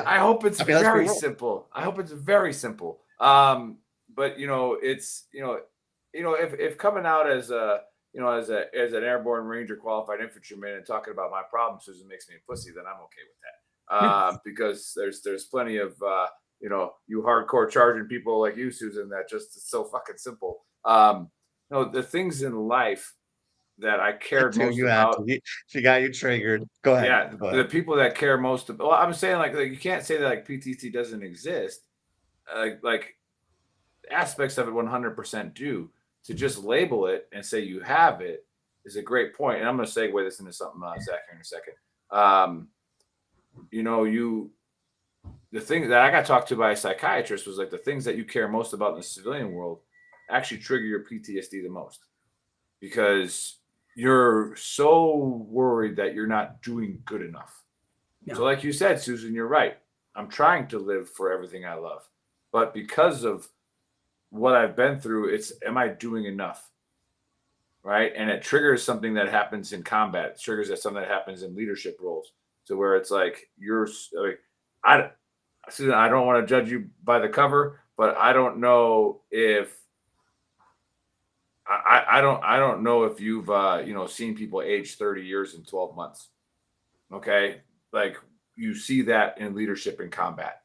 I hope it's very simple. I hope it's very simple. But it's if coming out as a as an airborne ranger qualified infantryman and talking about my problem, Susan, makes me a pussy, then I'm okay with that. Because there's plenty of you hardcore charging people like you, Susan, that just is so fucking simple. The things in life that I cared most about. She got you triggered. Go ahead. Yeah, Go ahead. The people that care most about. Well, I'm saying like you can't say that like PTSD doesn't exist. Like aspects of it 100% do. To just label it and say you have it is a great point. And I'm going to segue this into something, Zach, here in a second. The thing that I got talked to by a psychiatrist was like the things that you care most about in the civilian world actually trigger your PTSD the most because you're so worried that you're not doing good enough. Yeah. So like you said, Susan, you're right. I'm trying to live for everything I love, but because of what I've been through, am I doing enough? Right. And it triggers something that happens in combat. It triggers something that happens in leadership roles to where it's like, Susan, I don't want to judge you by the cover, but I don't know if I don't know if you've, seen people age 30 years in 12 months. Okay. Like you see that in leadership in combat.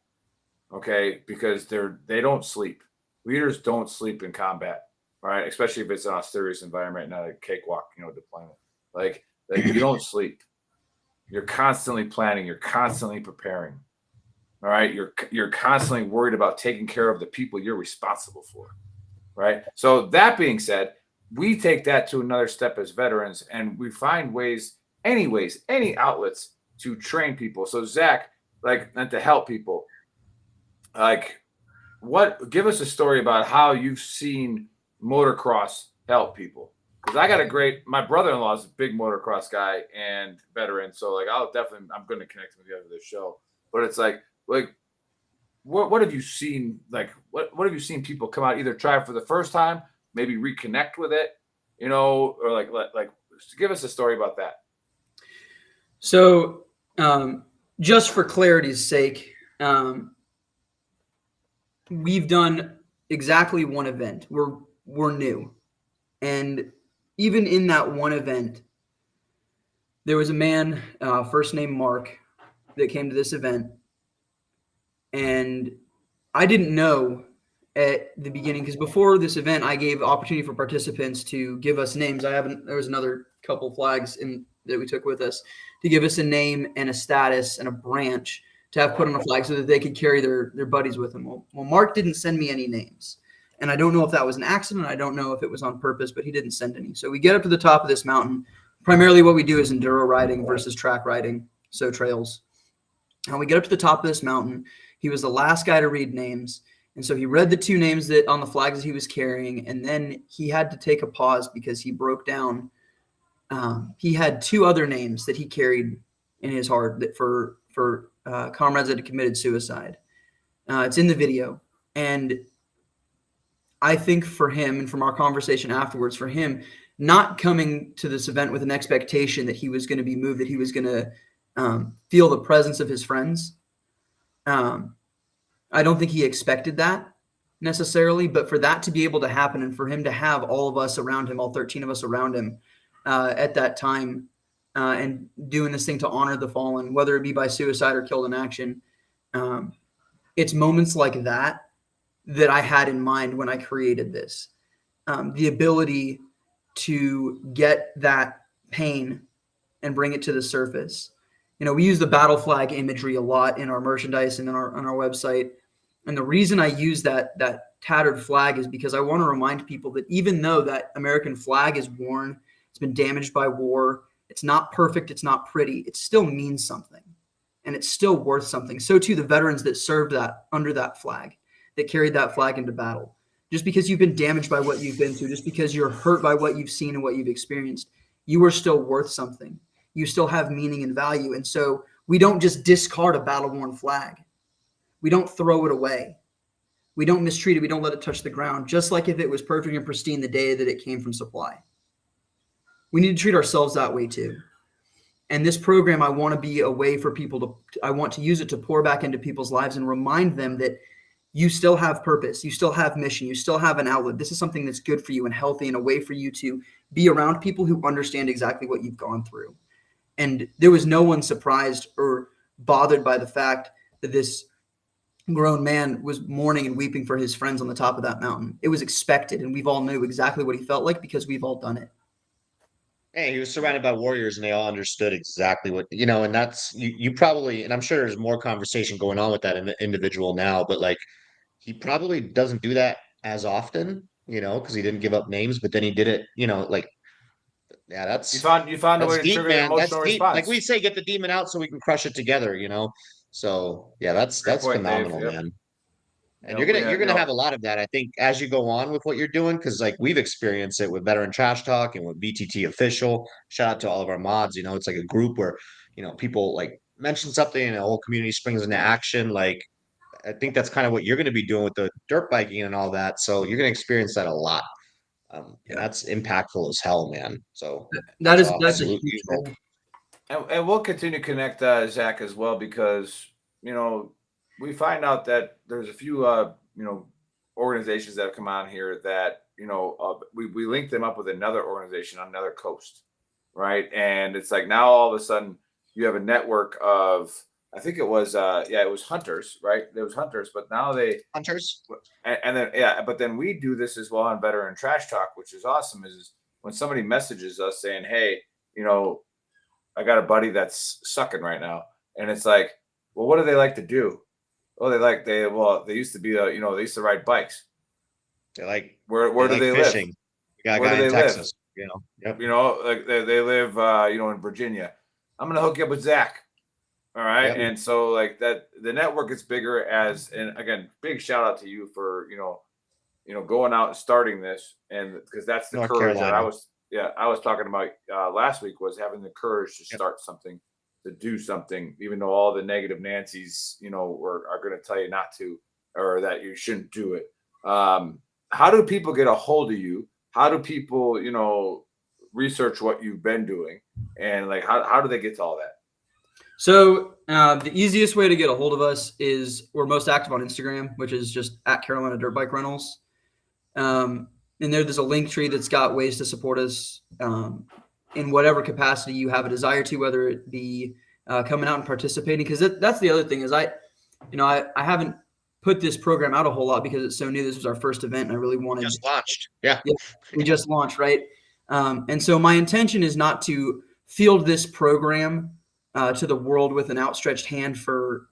Okay. Because they don't sleep. Leaders don't sleep in combat, right? Especially if it's in a serious environment, not a cakewalk, deployment. Like you don't sleep. You're constantly planning. You're constantly preparing. All right. You're constantly worried about taking care of the people you're responsible for, right? So that being said, we take that to another step as veterans, and we find any outlets to train people. So Zach, and to help people, give us a story about how you've seen motocross help people. Because my brother-in-law is a big motocross guy and veteran. So I'm going to connect with you after this show. But it's what have you seen? What have you seen people come out, either try it for the first time, maybe reconnect with it, or give us a story about that. So just for clarity's sake, we've done exactly one event. We're new. And even in that one event, there was a man, first name Mark, that came to this event. And I didn't know at the beginning, because before this event, I gave opportunity for participants to give us names. There was another couple flags that we took with us to give us a name and a status and a branch to have put on a flag so that they could carry their buddies with them. Well, Mark didn't send me any names. And I don't know if that was an accident. I don't know if it was on purpose, but he didn't send any. So we get up to the top of this mountain. Primarily what we do is enduro riding versus track riding, so trails. And we get up to the top of this mountain. He was the last guy to read names. And so he read the two names that on the flags that he was carrying. And then he had to take a pause because he broke down. He had two other names that he carried in his heart that for comrades that had committed suicide. It's in the video. And I think for him, and from our conversation afterwards, for him not coming to this event with an expectation that he was going to be moved, that he was going to feel the presence of his friends. I don't think he expected that necessarily, but for that to be able to happen and for him to have all of us around him, all 13 of us around him at that time, and doing this thing to honor the fallen, whether it be by suicide or killed in action. It's moments like that I had in mind when I created this. the ability to get that pain and bring it to the surface. You know, we use the battle flag imagery a lot in our merchandise and on our website. And the reason I use that tattered flag is because I want to remind people that even though that American flag is worn, it's been damaged by war, it's not perfect, it's not pretty, it still means something. And it's still worth something. So too the veterans that served that under that flag, that carried that flag into battle. Just because you've been damaged by what you've been through, just because you're hurt by what you've seen and what you've experienced, you are still worth something. You still have meaning and value. And so we don't just discard a battle-worn flag. We don't throw it away. We don't mistreat it. We don't let it touch the ground, just like if it was perfect and pristine the day that it came from supply. We need to treat ourselves that way too. And this program, I want to be a way for people I want to use it to pour back into people's lives and remind them that you still have purpose, you still have mission, you still have an outlet. This is something that's good for you and healthy, and a way for you to be around people who understand exactly what you've gone through. And there was no one surprised or bothered by the fact that this grown man was mourning and weeping for his friends on the top of that mountain. It was expected, and we've all knew exactly what he felt like because we've all done it. Hey, he was surrounded by warriors and they all understood exactly what, and that's you probably, and I'm sure there's more conversation going on with that individual now, but like he probably doesn't do that as often, because he didn't give up names, but then he did it, like, yeah, you found a way to deep, trigger an emotional response. Like we say, get the demon out so we can crush it together, So yeah, that's phenomenal, Dave. Yep. Man. And you're gonna have a lot of that, I think, as you go on with what you're doing, because like we've experienced it with Veteran Trash Talk and with VTT Official. Shout out to all of our mods. It's like a group where people like mention something and the whole community springs into action. Like I think that's kind of what you're going to be doing with the dirt biking and all that. So you're going to experience that a lot, and that's impactful as hell, man. So that's a huge goal. And we'll continue to connect Zach as well, because we find out that there's a few, organizations that have come on here that, we link them up with another organization on another coast, right? And it's like now all of a sudden you have a network of, I think it was, it was hunters, right? There was hunters, but now hunters, and then but then we do this as well on Veteran Trash Talk, which is awesome. Is when somebody messages us saying, "Hey, I got a buddy that's sucking right now," and it's like, well, what do they like to do? Oh, they used to be they used to ride bikes. They like where do they fishing. live? We got a guy in Texas, Yep. Like they live in Virginia. I'm gonna hook you up with Zach. All right. Yep. And so like that the network is bigger and again, big shout out to you for going out and starting this, and because that's the North courage Carolina. that I was talking about last week, was having the courage to start something, to do something, even though all the negative Nancy's, are going to tell you not to, or that you shouldn't do it. How do people get a hold of you? How do people, research what you've been doing? And like, how do they get to all that? So the easiest way to get a hold of us is we're most active on Instagram, which is just at Carolina Dirt Bike Rentals. And there's a link tree that's got ways to support us in whatever capacity you have a desire to, whether it be coming out and participating. Because that's the other thing is I haven't put this program out a whole lot because it's so new. This was our first event, and I really wanted. Just launched, yeah. We just launched, right? And so my intention is not to field this program to the world with an outstretched hand for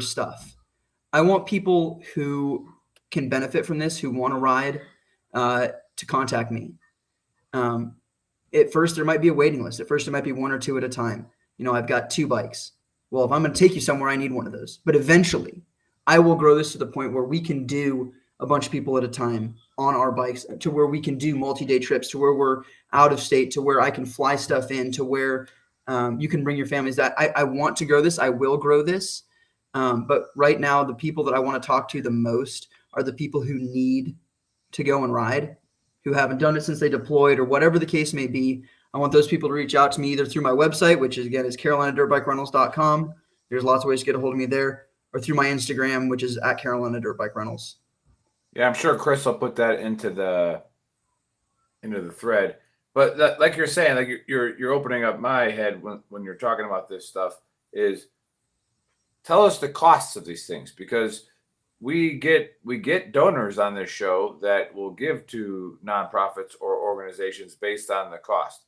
stuff. I want people who can benefit from this, who want to ride, to contact me. At first, there might be a waiting list. At first, it might be one or two at a time. I've got 2 bikes. Well, if I'm going to take you somewhere, I need one of those. But eventually, I will grow this to the point where we can do a bunch of people at a time on our bikes, to where we can do multi-day trips, to where we're out of state, to where I can fly stuff in, to where you can bring your families. That I want to grow this. I will grow this. But right now, the people that I want to talk to the most are the people who need to go and ride, who haven't done it since they deployed, or whatever the case may be. I want those people to reach out to me either through my website, which is CarolinaDirtBikeRentals.com. There's lots of ways to get a hold of me there, or through my Instagram, which is at Carolina Dirt Bike Rentals. Yeah, I'm sure Chris will put that into the thread. But like you're saying, like you're opening up my head when you're talking about this stuff, is tell us the costs of these things, because we get donors on this show that will give to nonprofits or organizations based on the cost.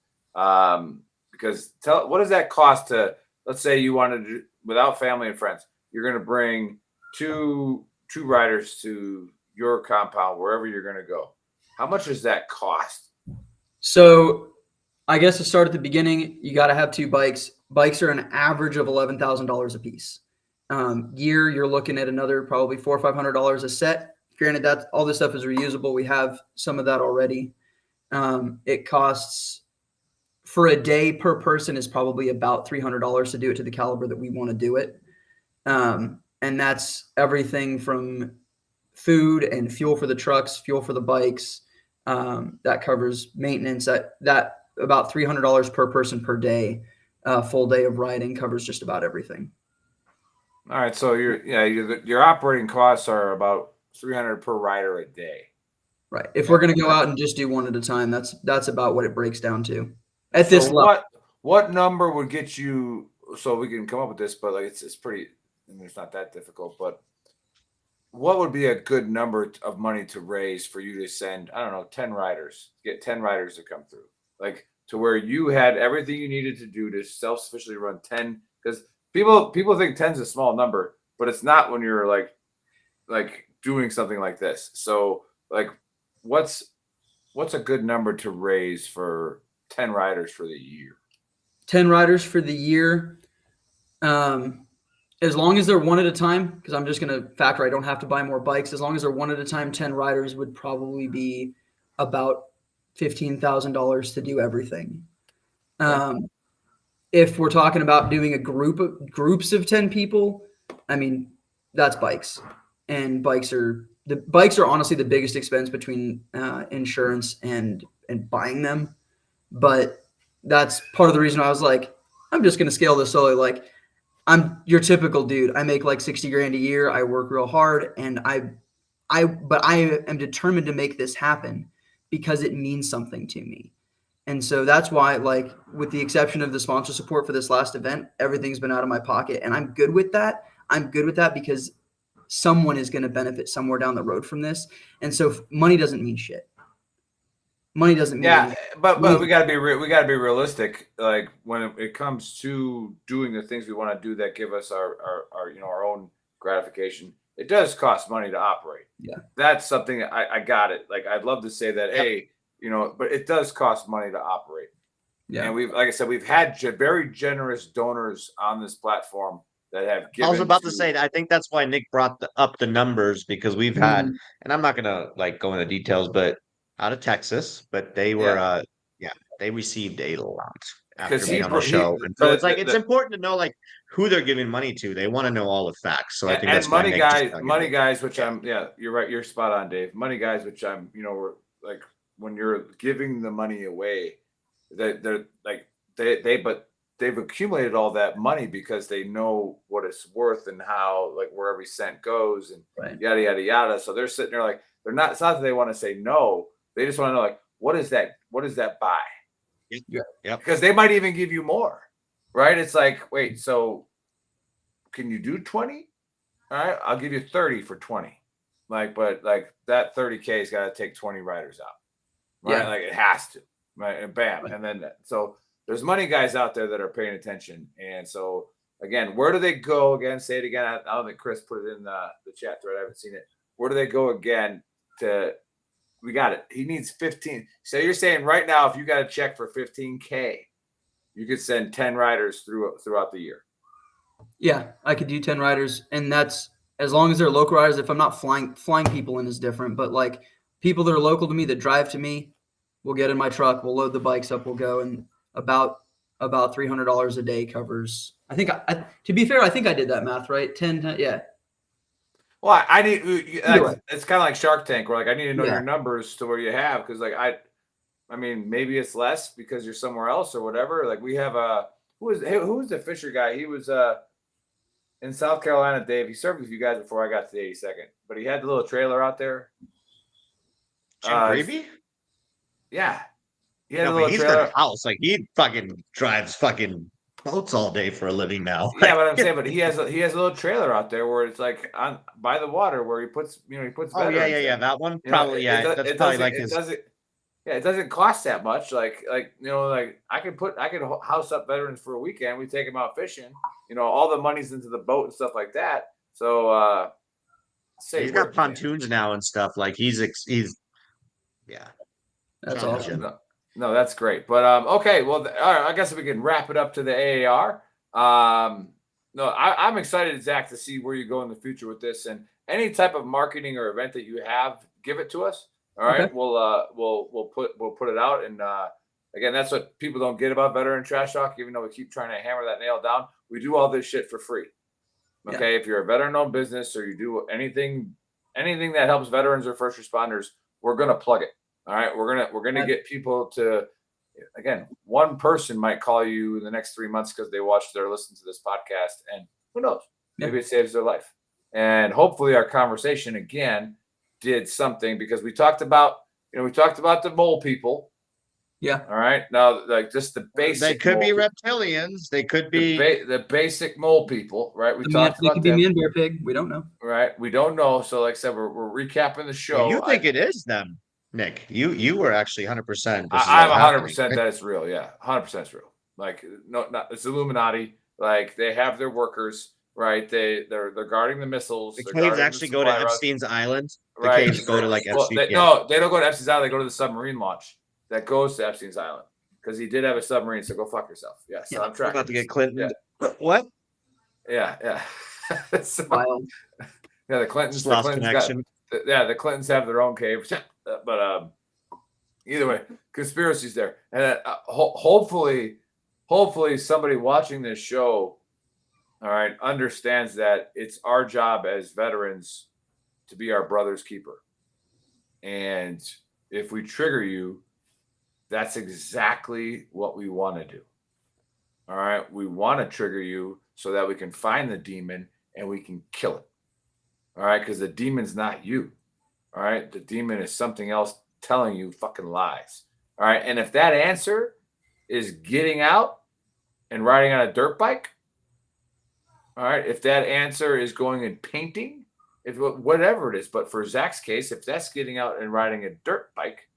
Because what does that cost to, let's say you wanted to, without family and friends, you're going to bring two riders to your compound, wherever you're going to go. How much does that cost? So I guess to start at the beginning, you got to have 2 bikes. Bikes are an average of $11,000 a piece. Gear, you're looking at another probably $400 or $500 a set. Granted, that all this stuff is reusable. We have some of that already. It costs for a day per person is probably about $300 to do it to the caliber that we want to do it. And that's everything from food and fuel for the trucks, fuel for the bikes. That covers maintenance. That about $300 per person per day. Full day of riding covers just about everything. All right, so your operating costs are about $300 per rider a day. Right. If we're going to go out and just do one at a time, that's about what it breaks down to. At this level, what number would get you? So we can come up with this, but like it's pretty. I mean, it's not that difficult. But what would be a good number of money to raise for you to send? I don't know, 10 riders. Get 10 riders to come through, like to where you had everything you needed to do to self-sufficiently run 10. Because people think 10 is a small number, but it's not when you're like doing something like this. So like, what's a good number to raise for 10 riders for the year? 10 riders for the year. As long as they're one at a time, because I'm just going to factor I don't have to buy more bikes. As long as they're one at a time, 10 riders would probably be about $15,000 to do everything. If we're talking about doing a groups of 10 people, I mean, that's bikes. And bikes are honestly the biggest expense between insurance and buying them. But that's part of the reason I was like, I'm just going to scale this slowly. Like, I'm your typical dude. I make like 60 grand a year. I work real hard, and but I am determined to make this happen because it means something to me. And so that's why, like, with the exception of the sponsor support for this last event, everything's been out of my pocket, and I'm good with that. I'm good with that because someone is going to benefit somewhere down the road from this. And so money doesn't mean shit. Money doesn't mean anything. but we gotta be realistic. Like when it comes to doing the things we want to do that give us our own gratification, it does cost money to operate. Yeah, that's something I got it. Like I'd love to say that, hey, but it does cost money to operate. Yeah, and like I said, we've had very generous donors on this platform that have given. I was about to say, I think that's why Nick brought up the numbers, because we've had, and I'm not gonna like go into details, but out of Texas, but they were, they received a lot after being on the show. And so it's like, it's important to know like who they're giving money to. They want to know all the facts. So I think that's money guys, which you're right. You're spot on, Dave. Money guys, which we're like, when you're giving the money away, they're like, they've accumulated all that money because they know what it's worth and how, like, where every cent goes and yada, yada, yada. So they're sitting there like, it's not that they want to say no. They just want to know, like, what does that buy? Yeah. Because they might even give you more, right? It's like, wait, so can you do 20? All right, I'll give you 30 for 20. Like, but like that 30K has got to take 20 riders out, right? Yeah. Like it has to, right? And bam. Right. And then, so there's money guys out there that are paying attention. And so again, where do they go again? Say it again. I don't think Chris put it in the chat thread. I haven't seen it. Where do they go again we got it. He needs 15. So you're saying right now, if you got a check for 15K, you could send 10 riders throughout the year. Yeah, I could do 10 riders, and that's as long as they're local riders. If I'm not flying people in is different, but like people that are local to me that drive to me, we'll get in my truck, we'll load the bikes up, we'll go, and about $300 a day covers. I think to be fair, I think I did that math right. 10, yeah. Well, I need. It's kind of like Shark Tank, where like I need to know your numbers to where you have, because like I mean maybe it's less because you're somewhere else or whatever. Like we have who was the Fisher guy? He was in South Carolina, Dave. He served with you guys before I got to the 82nd, but he had the little trailer out there. Jim Gravy? Yeah, he had a little trailer. Got a house. Like he fucking drives fucking boats all day for a living now. Yeah, but I'm saying, but he has a little trailer out there where it's like on by the water where he puts Oh yeah, veterans in. that one You know, probably. Yeah, that's probably like his. It doesn't cost that much. Like I could house up veterans for a weekend. We take them out fishing. All the money's into the boat and stuff like that. So He's got pontoons now and stuff. Like he's yeah. That's awesome. No, that's great. But okay, well, all right. I guess we can wrap it up to the AAR. No, I'm excited, Zach, to see where you go in the future with this, and any type of marketing or event that you have, give it to us. All right, okay. We'll put it out, and again, that's what people don't get about Veteran Trash Talk. Even though we keep trying to hammer that nail down, we do all this shit for free. Okay, yeah. If you're a veteran-owned business or you do anything that helps veterans or first responders, we're gonna plug it. All right, we're gonna get people to. Again, one person might call you in the next 3 months because they watched or listened to this podcast, and who knows? Maybe it saves their life. And hopefully, our conversation again did something, because we talked about the mole people. Yeah. All right. Now, like just the basic. They could be reptilians. They could be the basic mole people, right? We talked about them. They could be man bear pig. We don't know. Right. We don't know. So, like I said, we're recapping the show. You think it is them? Nick, you were actually 100%. I'm 100% that it's real. Yeah, 100% it's real. Like, no, not it's Illuminati. Like, they have their workers, right? They're guarding the missiles. The caves actually go to Epstein's Island. The right. caves go to like Epstein. No, they don't go to Epstein's Island. They go to the submarine launch that goes to Epstein's Island, because he did have a submarine. So go fuck yourself. Yeah, so I'm tracking. About to get Clinton. Yeah. What? Yeah. So, wild. Yeah, the Clintons. Lost connection. The Clintons have their own cave, but either way, conspiracies there, and hopefully somebody watching this show, all right, understands that it's our job as veterans to be our brother's keeper, and if we trigger you, that's exactly what we want to do. All right, we want to trigger you so that we can find the demon and we can kill it. All right, because the demon's not you. All right, the demon is something else telling you fucking lies. All right, and if that answer is getting out and riding on a dirt bike, all right, if that answer is going and painting, if whatever it is, but for Zach's case, if that's getting out and riding a dirt bike,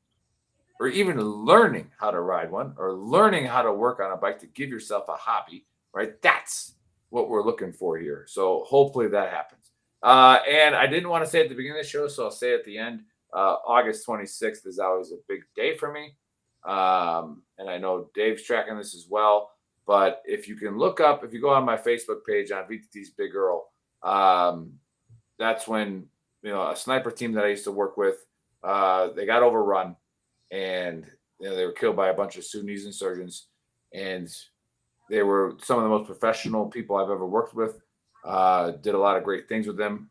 or even learning how to ride one, or learning how to work on a bike to give yourself a hobby, right? That's what we're looking for here. So hopefully that happens. And I didn't want to say at the beginning of the show, so I'll say at the end. August 26th is always a big day for me. And I know Dave's tracking this as well. But if you can look up, if you go on my Facebook page on VTT's Big Earl, that's when, a sniper team that I used to work with, they got overrun, and they were killed by a bunch of Sudanese insurgents. And they were some of the most professional people I've ever worked with. Did a lot of great things with them.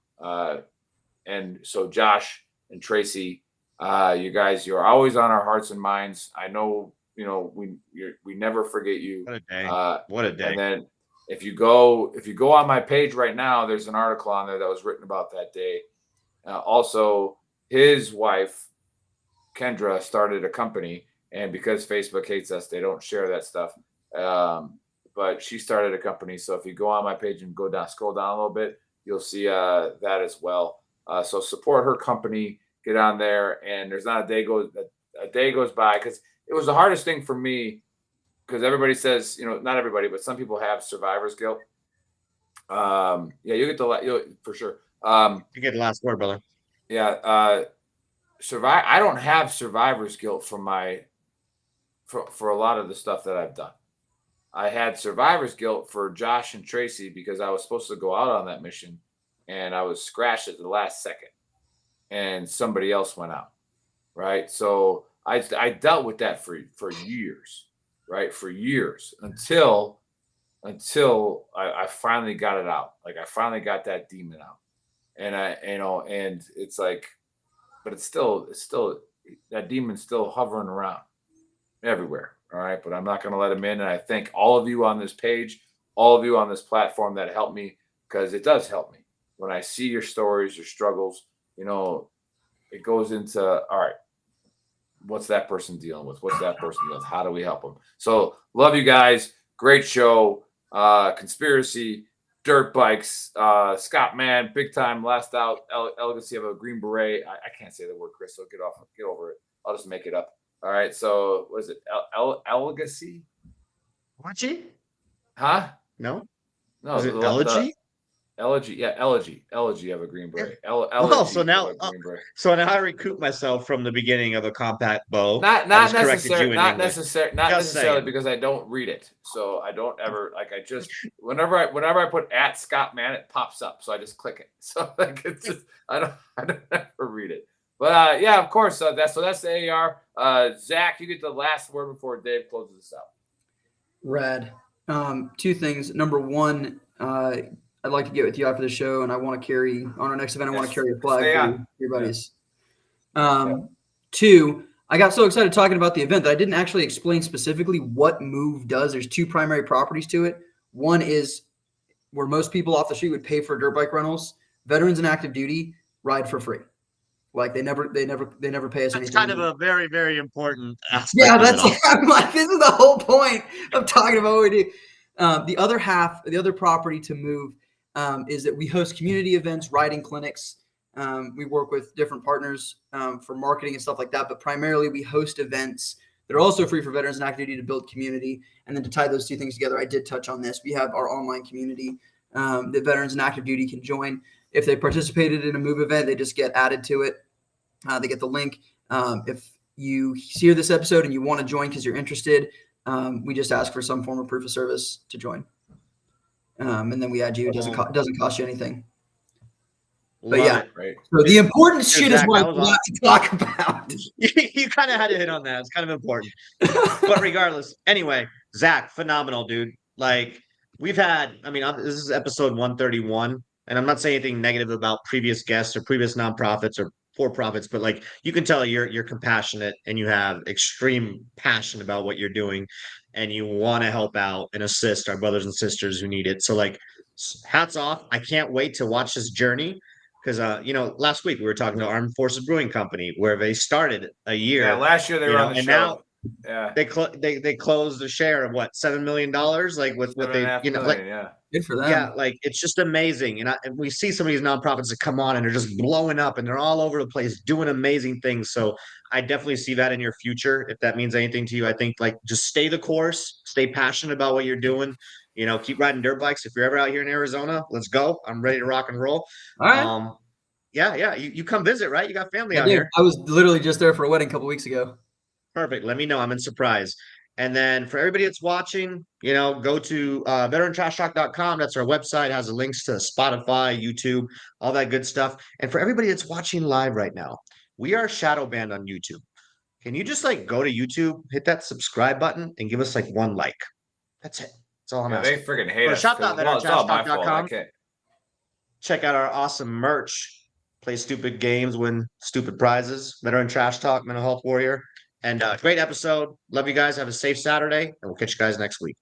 And so Josh and Tracy, you guys, you're always on our hearts and minds. I know, we never forget you. What a day. What a day. And then if you go on my page right now, there's an article on there that was written about that day. Also, his wife, Kendra, started a company, and because Facebook hates us, they don't share that stuff. But she started a company. So if you go on my page and scroll down a little bit, you'll see that as well. So support her company, get on there, and there's not a day goes by, because it was the hardest thing for me, because everybody says, not everybody, but some people have survivor's guilt. Yeah, you get for sure. You get the last word, brother. Yeah, I don't have survivor's guilt for a lot of the stuff that I've done. I had survivor's guilt for Josh and Tracy, because I was supposed to go out on that mission, and I was scratched at the last second, and somebody else went out, right? So I dealt with that for years, right? For years, until I finally got it out. Like, I finally got that demon out, and and it's like, but it's still that demon's still hovering around everywhere. All right, but I'm not going to let him in. And I thank all of you on this page, all of you on this platform that helped me, because it does help me. When I see your stories, your struggles, it goes into, all right, what's that person dealing with? What's that person dealing with? How do we help them? So love you guys. Great show. Conspiracy, dirt bikes, Scott Mann, big time, last out, Legacy of a Green Beret. I can't say the word, Chris, so get over it. I'll just make it up. All right, so what is it? Legacy? Elegy? Huh? No? No, Is it elegy? Elegy, yeah, elegy of a Green Beret. Well, so now, Green Beret. so now I recoup myself from the beginning of a compact bow. Not necessarily, Just necessarily saying. because I don't read it, so I don't ever like. I just whenever I put at Scott Mann, it pops up, so I just click it. So like it's just I don't ever read it. But yeah, of course, that's the AR. Zach, you get the last word before Dave closes this out. Rad. Two things. Number one, I'd like to get with you after the show, and I want to carry on our next event. I want to carry a flag for your buddies. Two, I got so excited talking about the event that I didn't actually explain specifically what Move does. There's two primary properties to it. One is where most people off the street would pay for dirt bike rentals. Veterans and active duty ride for free. Like they never pay us anything. It's kind of a very, very important aspect. Yeah, I'm like, this is the whole point of talking about what we do. The other property to Move is that we host community events, riding clinics. We work with different partners for marketing and stuff like that, but primarily we host events that are also free for veterans and active duty to build community. And then to tie those two things together, I did touch on this. We have our online community that veterans and active duty can join. If they participated in a Move event, they just get added to it. They get the link. If you hear this episode and you want to join because you're interested, we just ask for some form of proof of service to join. And then we add you. It doesn't cost you anything. But yeah, right. So the important shit is what I want to talk about. You kind of had to hit on that. It's kind of important. But regardless, anyway, Zach, phenomenal, dude. Like we've had, this is episode 131, and I'm not saying anything negative about previous guests or previous nonprofits or for-profits, but like you can tell you're compassionate and you have extreme passion about what you're doing, and you want to help out and assist our brothers and sisters who need it. So like, hats off. I can't wait to watch this journey. Because last week we were talking to Armed Forces Brewing Company, where they started a year. Yeah, last year they were on the show. Now they closed a share of what, $7 million, like with what they good for them. Yeah, like it's just amazing. And we see some of these nonprofits that come on and they're just blowing up and they're all over the place doing amazing things. So I definitely see that in your future. If that means anything to you, I think like just stay the course, stay passionate about what you're doing. Keep riding dirt bikes. If you're ever out here in Arizona, let's go. I'm ready to rock and roll. All right. Yeah. You come visit, right? You got family out here. I was literally just there for a wedding a couple weeks ago. Perfect. Let me know. I'm in surprise. And then for everybody that's watching, go to veterantrashtalk.com. That's our website. It has the links to Spotify, YouTube, all that good stuff. And for everybody that's watching live right now, we are shadow banned on YouTube. Can you just go to YouTube, hit that subscribe button, and give us one like? That's it. That's all I'm asking. They freaking hate us. Shop.veterantrashtalk.com. Check out our awesome merch. Play stupid games, win stupid prizes. Veteran Trash Talk, Mental Health Warrior. And great episode. Love you guys. Have a safe Saturday. And we'll catch you guys next week.